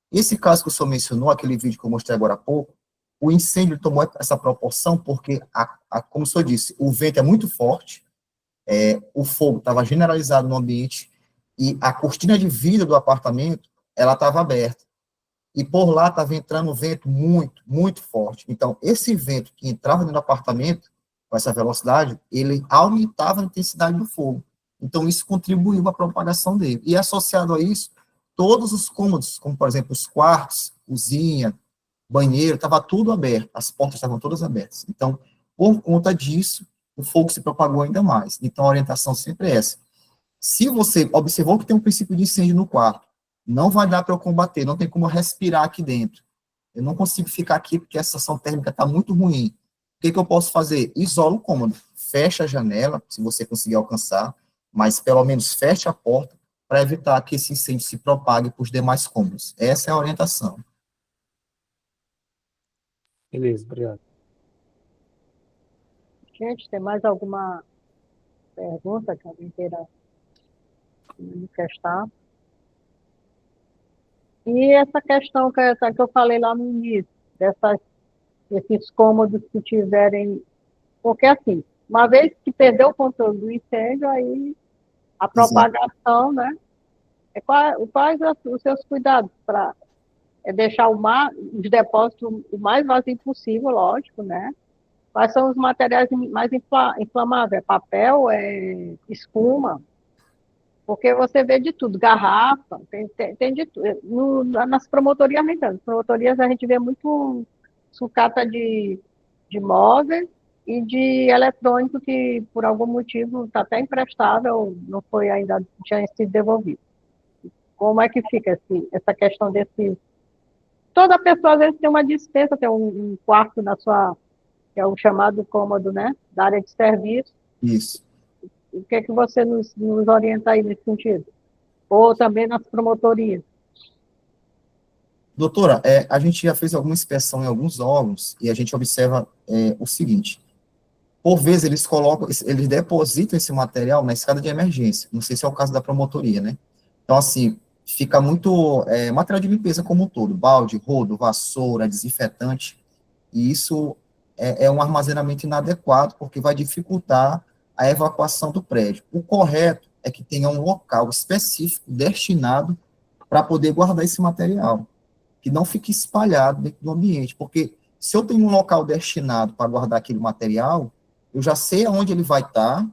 Esse caso que o senhor mencionou, aquele vídeo que eu mostrei agora há pouco, o incêndio tomou essa proporção porque, como o senhor disse, o vento é muito forte, o fogo estava generalizado no ambiente e a cortina de vidro do apartamento, ela estava aberta. E por lá estava entrando um vento muito, muito forte. Então, esse vento que entrava dentro do apartamento, com essa velocidade, ele aumentava a intensidade do fogo. Então, isso contribuiu para a propagação dele. E associado a isso, todos os cômodos, como, por exemplo, os quartos, cozinha, banheiro, estava tudo aberto, as portas estavam todas abertas. Então, por conta disso, o fogo se propagou ainda mais. Então, a orientação sempre é essa. Se você observou que tem um princípio de incêndio no quarto, não vai dar para eu combater, não tem como eu respirar aqui dentro. Eu não consigo ficar aqui porque a sensação térmica está muito ruim. O que eu posso fazer? Isola o cômodo, fecha a janela, se você conseguir alcançar, mas pelo menos feche a porta para evitar que esse incêndio se propague para os demais cômodos. Essa é a orientação. Beleza, obrigado. Gente, tem mais alguma pergunta que alguém queira manifestar. E essa questão que eu falei lá no início, desses cômodos que tiverem, porque assim, uma vez que perdeu o controle do incêndio, aí a propagação, né? Quais os seus cuidados para deixar os depósitos o mais vazio possível, lógico, né? Quais são os materiais mais inflamáveis? É papel, é espuma, porque você vê de tudo, garrafa, tem de tudo. Nas promotorias nem tanto. Nas promotorias a gente vê muito sucata de móveis e de eletrônico que, por algum motivo, está até emprestável, não foi ainda, tinha sido devolvido. Como é que fica essa questão desse... Toda pessoa, às vezes, tem uma despensa, tem um quarto na sua... que é o chamado cômodo, né, da área de serviço. Isso. O que é que você nos orienta aí nesse sentido? Ou também nas promotorias? Doutora, a gente já fez alguma inspeção em alguns órgãos e a gente observa o seguinte: por vezes eles depositam esse material na escada de emergência. Não sei se é o caso da promotoria, né? Então, assim, fica muito material de limpeza como um todo, balde, rodo, vassoura, desinfetante, e isso é um armazenamento inadequado, porque vai dificultar a evacuação do prédio. O correto é que tenha um local específico destinado para poder guardar esse material, que não fique espalhado dentro do ambiente, porque se eu tenho um local destinado para guardar aquele material, eu já sei aonde ele vai estar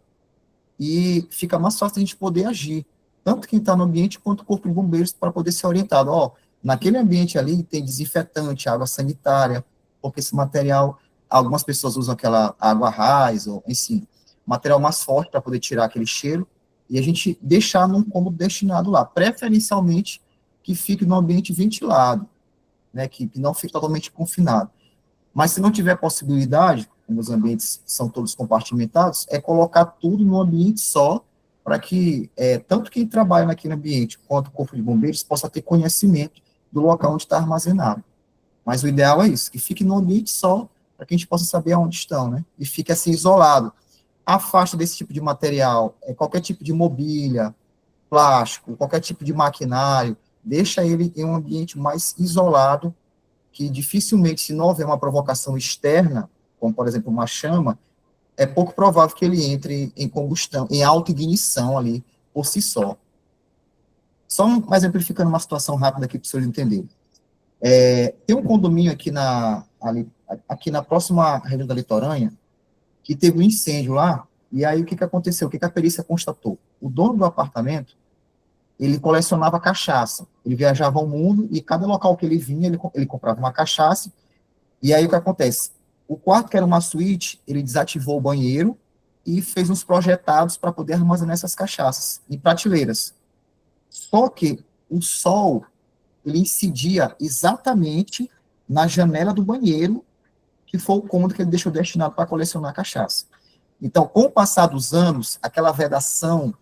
e fica mais fácil a gente poder agir, tanto quem está no ambiente quanto o corpo de bombeiros, para poder ser orientado. Naquele ambiente ali tem desinfetante, água sanitária, porque esse material, algumas pessoas usam aquela água raiz, ou assim, material mais forte para poder tirar aquele cheiro, e a gente deixar num cômodo destinado lá, preferencialmente que fique no ambiente ventilado, né, que não fique totalmente confinado. Mas se não tiver possibilidade, como os ambientes são todos compartimentados, é colocar tudo num ambiente só, para que tanto quem trabalha naquele ambiente quanto o corpo de bombeiros possa ter conhecimento do local onde está armazenado. Mas o ideal é isso, que fique num ambiente só, para que a gente possa saber aonde estão, né? E fique assim isolado. Afasta desse tipo de material, qualquer tipo de mobília, plástico, qualquer tipo de maquinário, deixa ele em um ambiente mais isolado, que dificilmente, se não houver uma provocação externa, como, por exemplo, uma chama, é pouco provável que ele entre em combustão, em autoignição ali, por si só. Só exemplificando uma situação rápida aqui para o senhor entender. Tem um condomínio aqui na próxima região da Litorânea, que teve um incêndio lá, e aí o que aconteceu? O que a perícia constatou? O dono do apartamento, ele colecionava cachaça, ele viajava ao mundo, e cada local que ele vinha, ele comprava uma cachaça, e aí o que acontece? O quarto, que era uma suíte, ele desativou o banheiro e fez uns projetados para poder armazenar essas cachaças em prateleiras. Só que o sol, ele incidia exatamente na janela do banheiro, que foi o cômodo que ele deixou destinado para colecionar cachaça. Então, com o passar dos anos, aquela vedação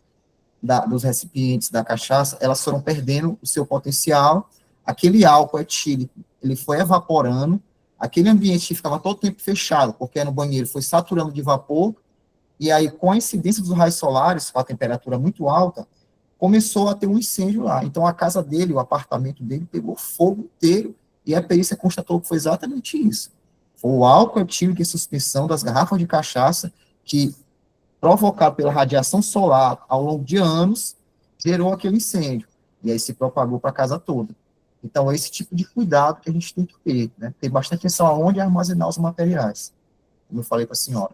dos recipientes da cachaça, elas foram perdendo o seu potencial, aquele álcool etílico, ele foi evaporando, aquele ambiente que ficava todo o tempo fechado, porque no banheiro foi saturando de vapor, e aí, com a incidência dos raios solares, com a temperatura muito alta, começou a ter um incêndio lá. Então, a casa dele, o apartamento dele, pegou fogo inteiro, e a perícia constatou que foi exatamente isso. Foi o álcool etílico em suspensão das garrafas de cachaça, que, provocado pela radiação solar ao longo de anos, gerou aquele incêndio. E aí se propagou para a casa toda. Então, é esse tipo de cuidado que a gente tem que ter, né? Ter bastante atenção aonde armazenar os materiais, como eu falei para a senhora.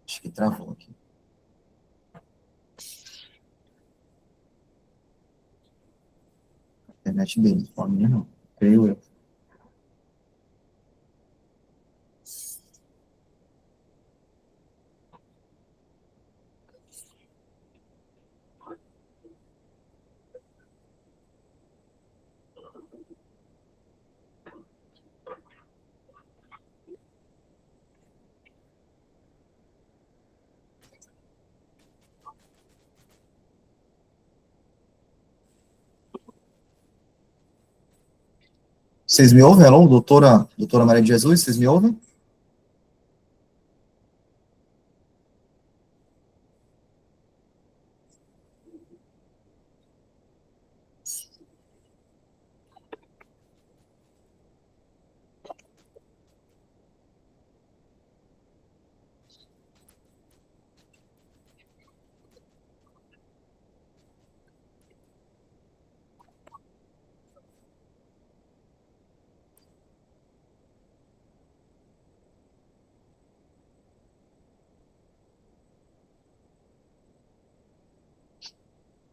Acho que travou aqui. A internet dele, a minha não, creio eu. Vocês me ouvem? Alô, doutora Maria de Jesus, vocês me ouvem?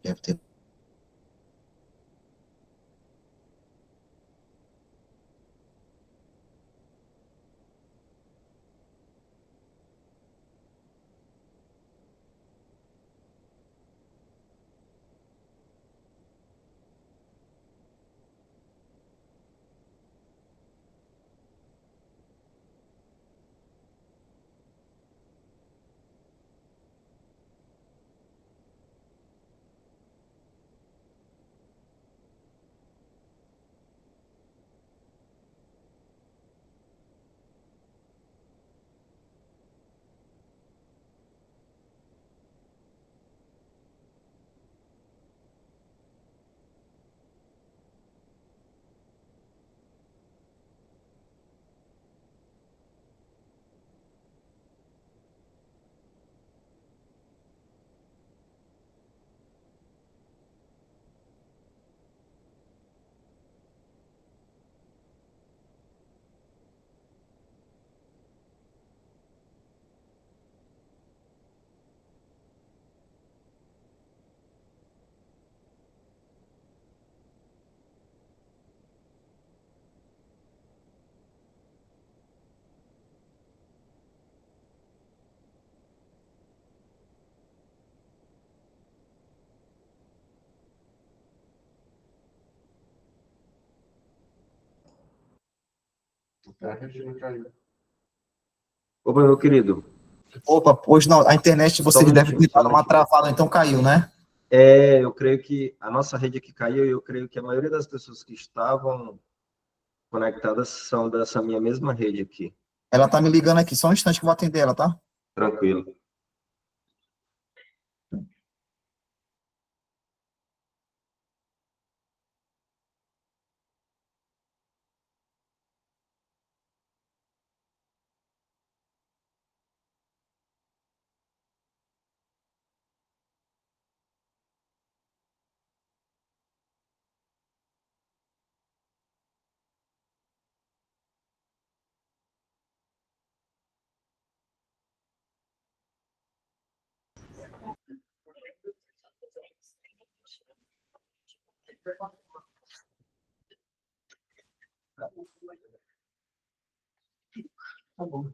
Deve ter. Opa, meu querido. Opa, hoje não, a internet de vocês deve ter dado uma travada, então caiu, né? Eu creio que a nossa rede aqui caiu e eu creio que a maioria das pessoas que estavam conectadas são dessa minha mesma rede aqui. Ela tá me ligando aqui, só um instante que eu vou atender ela, tá? Tranquilo. Tá bom.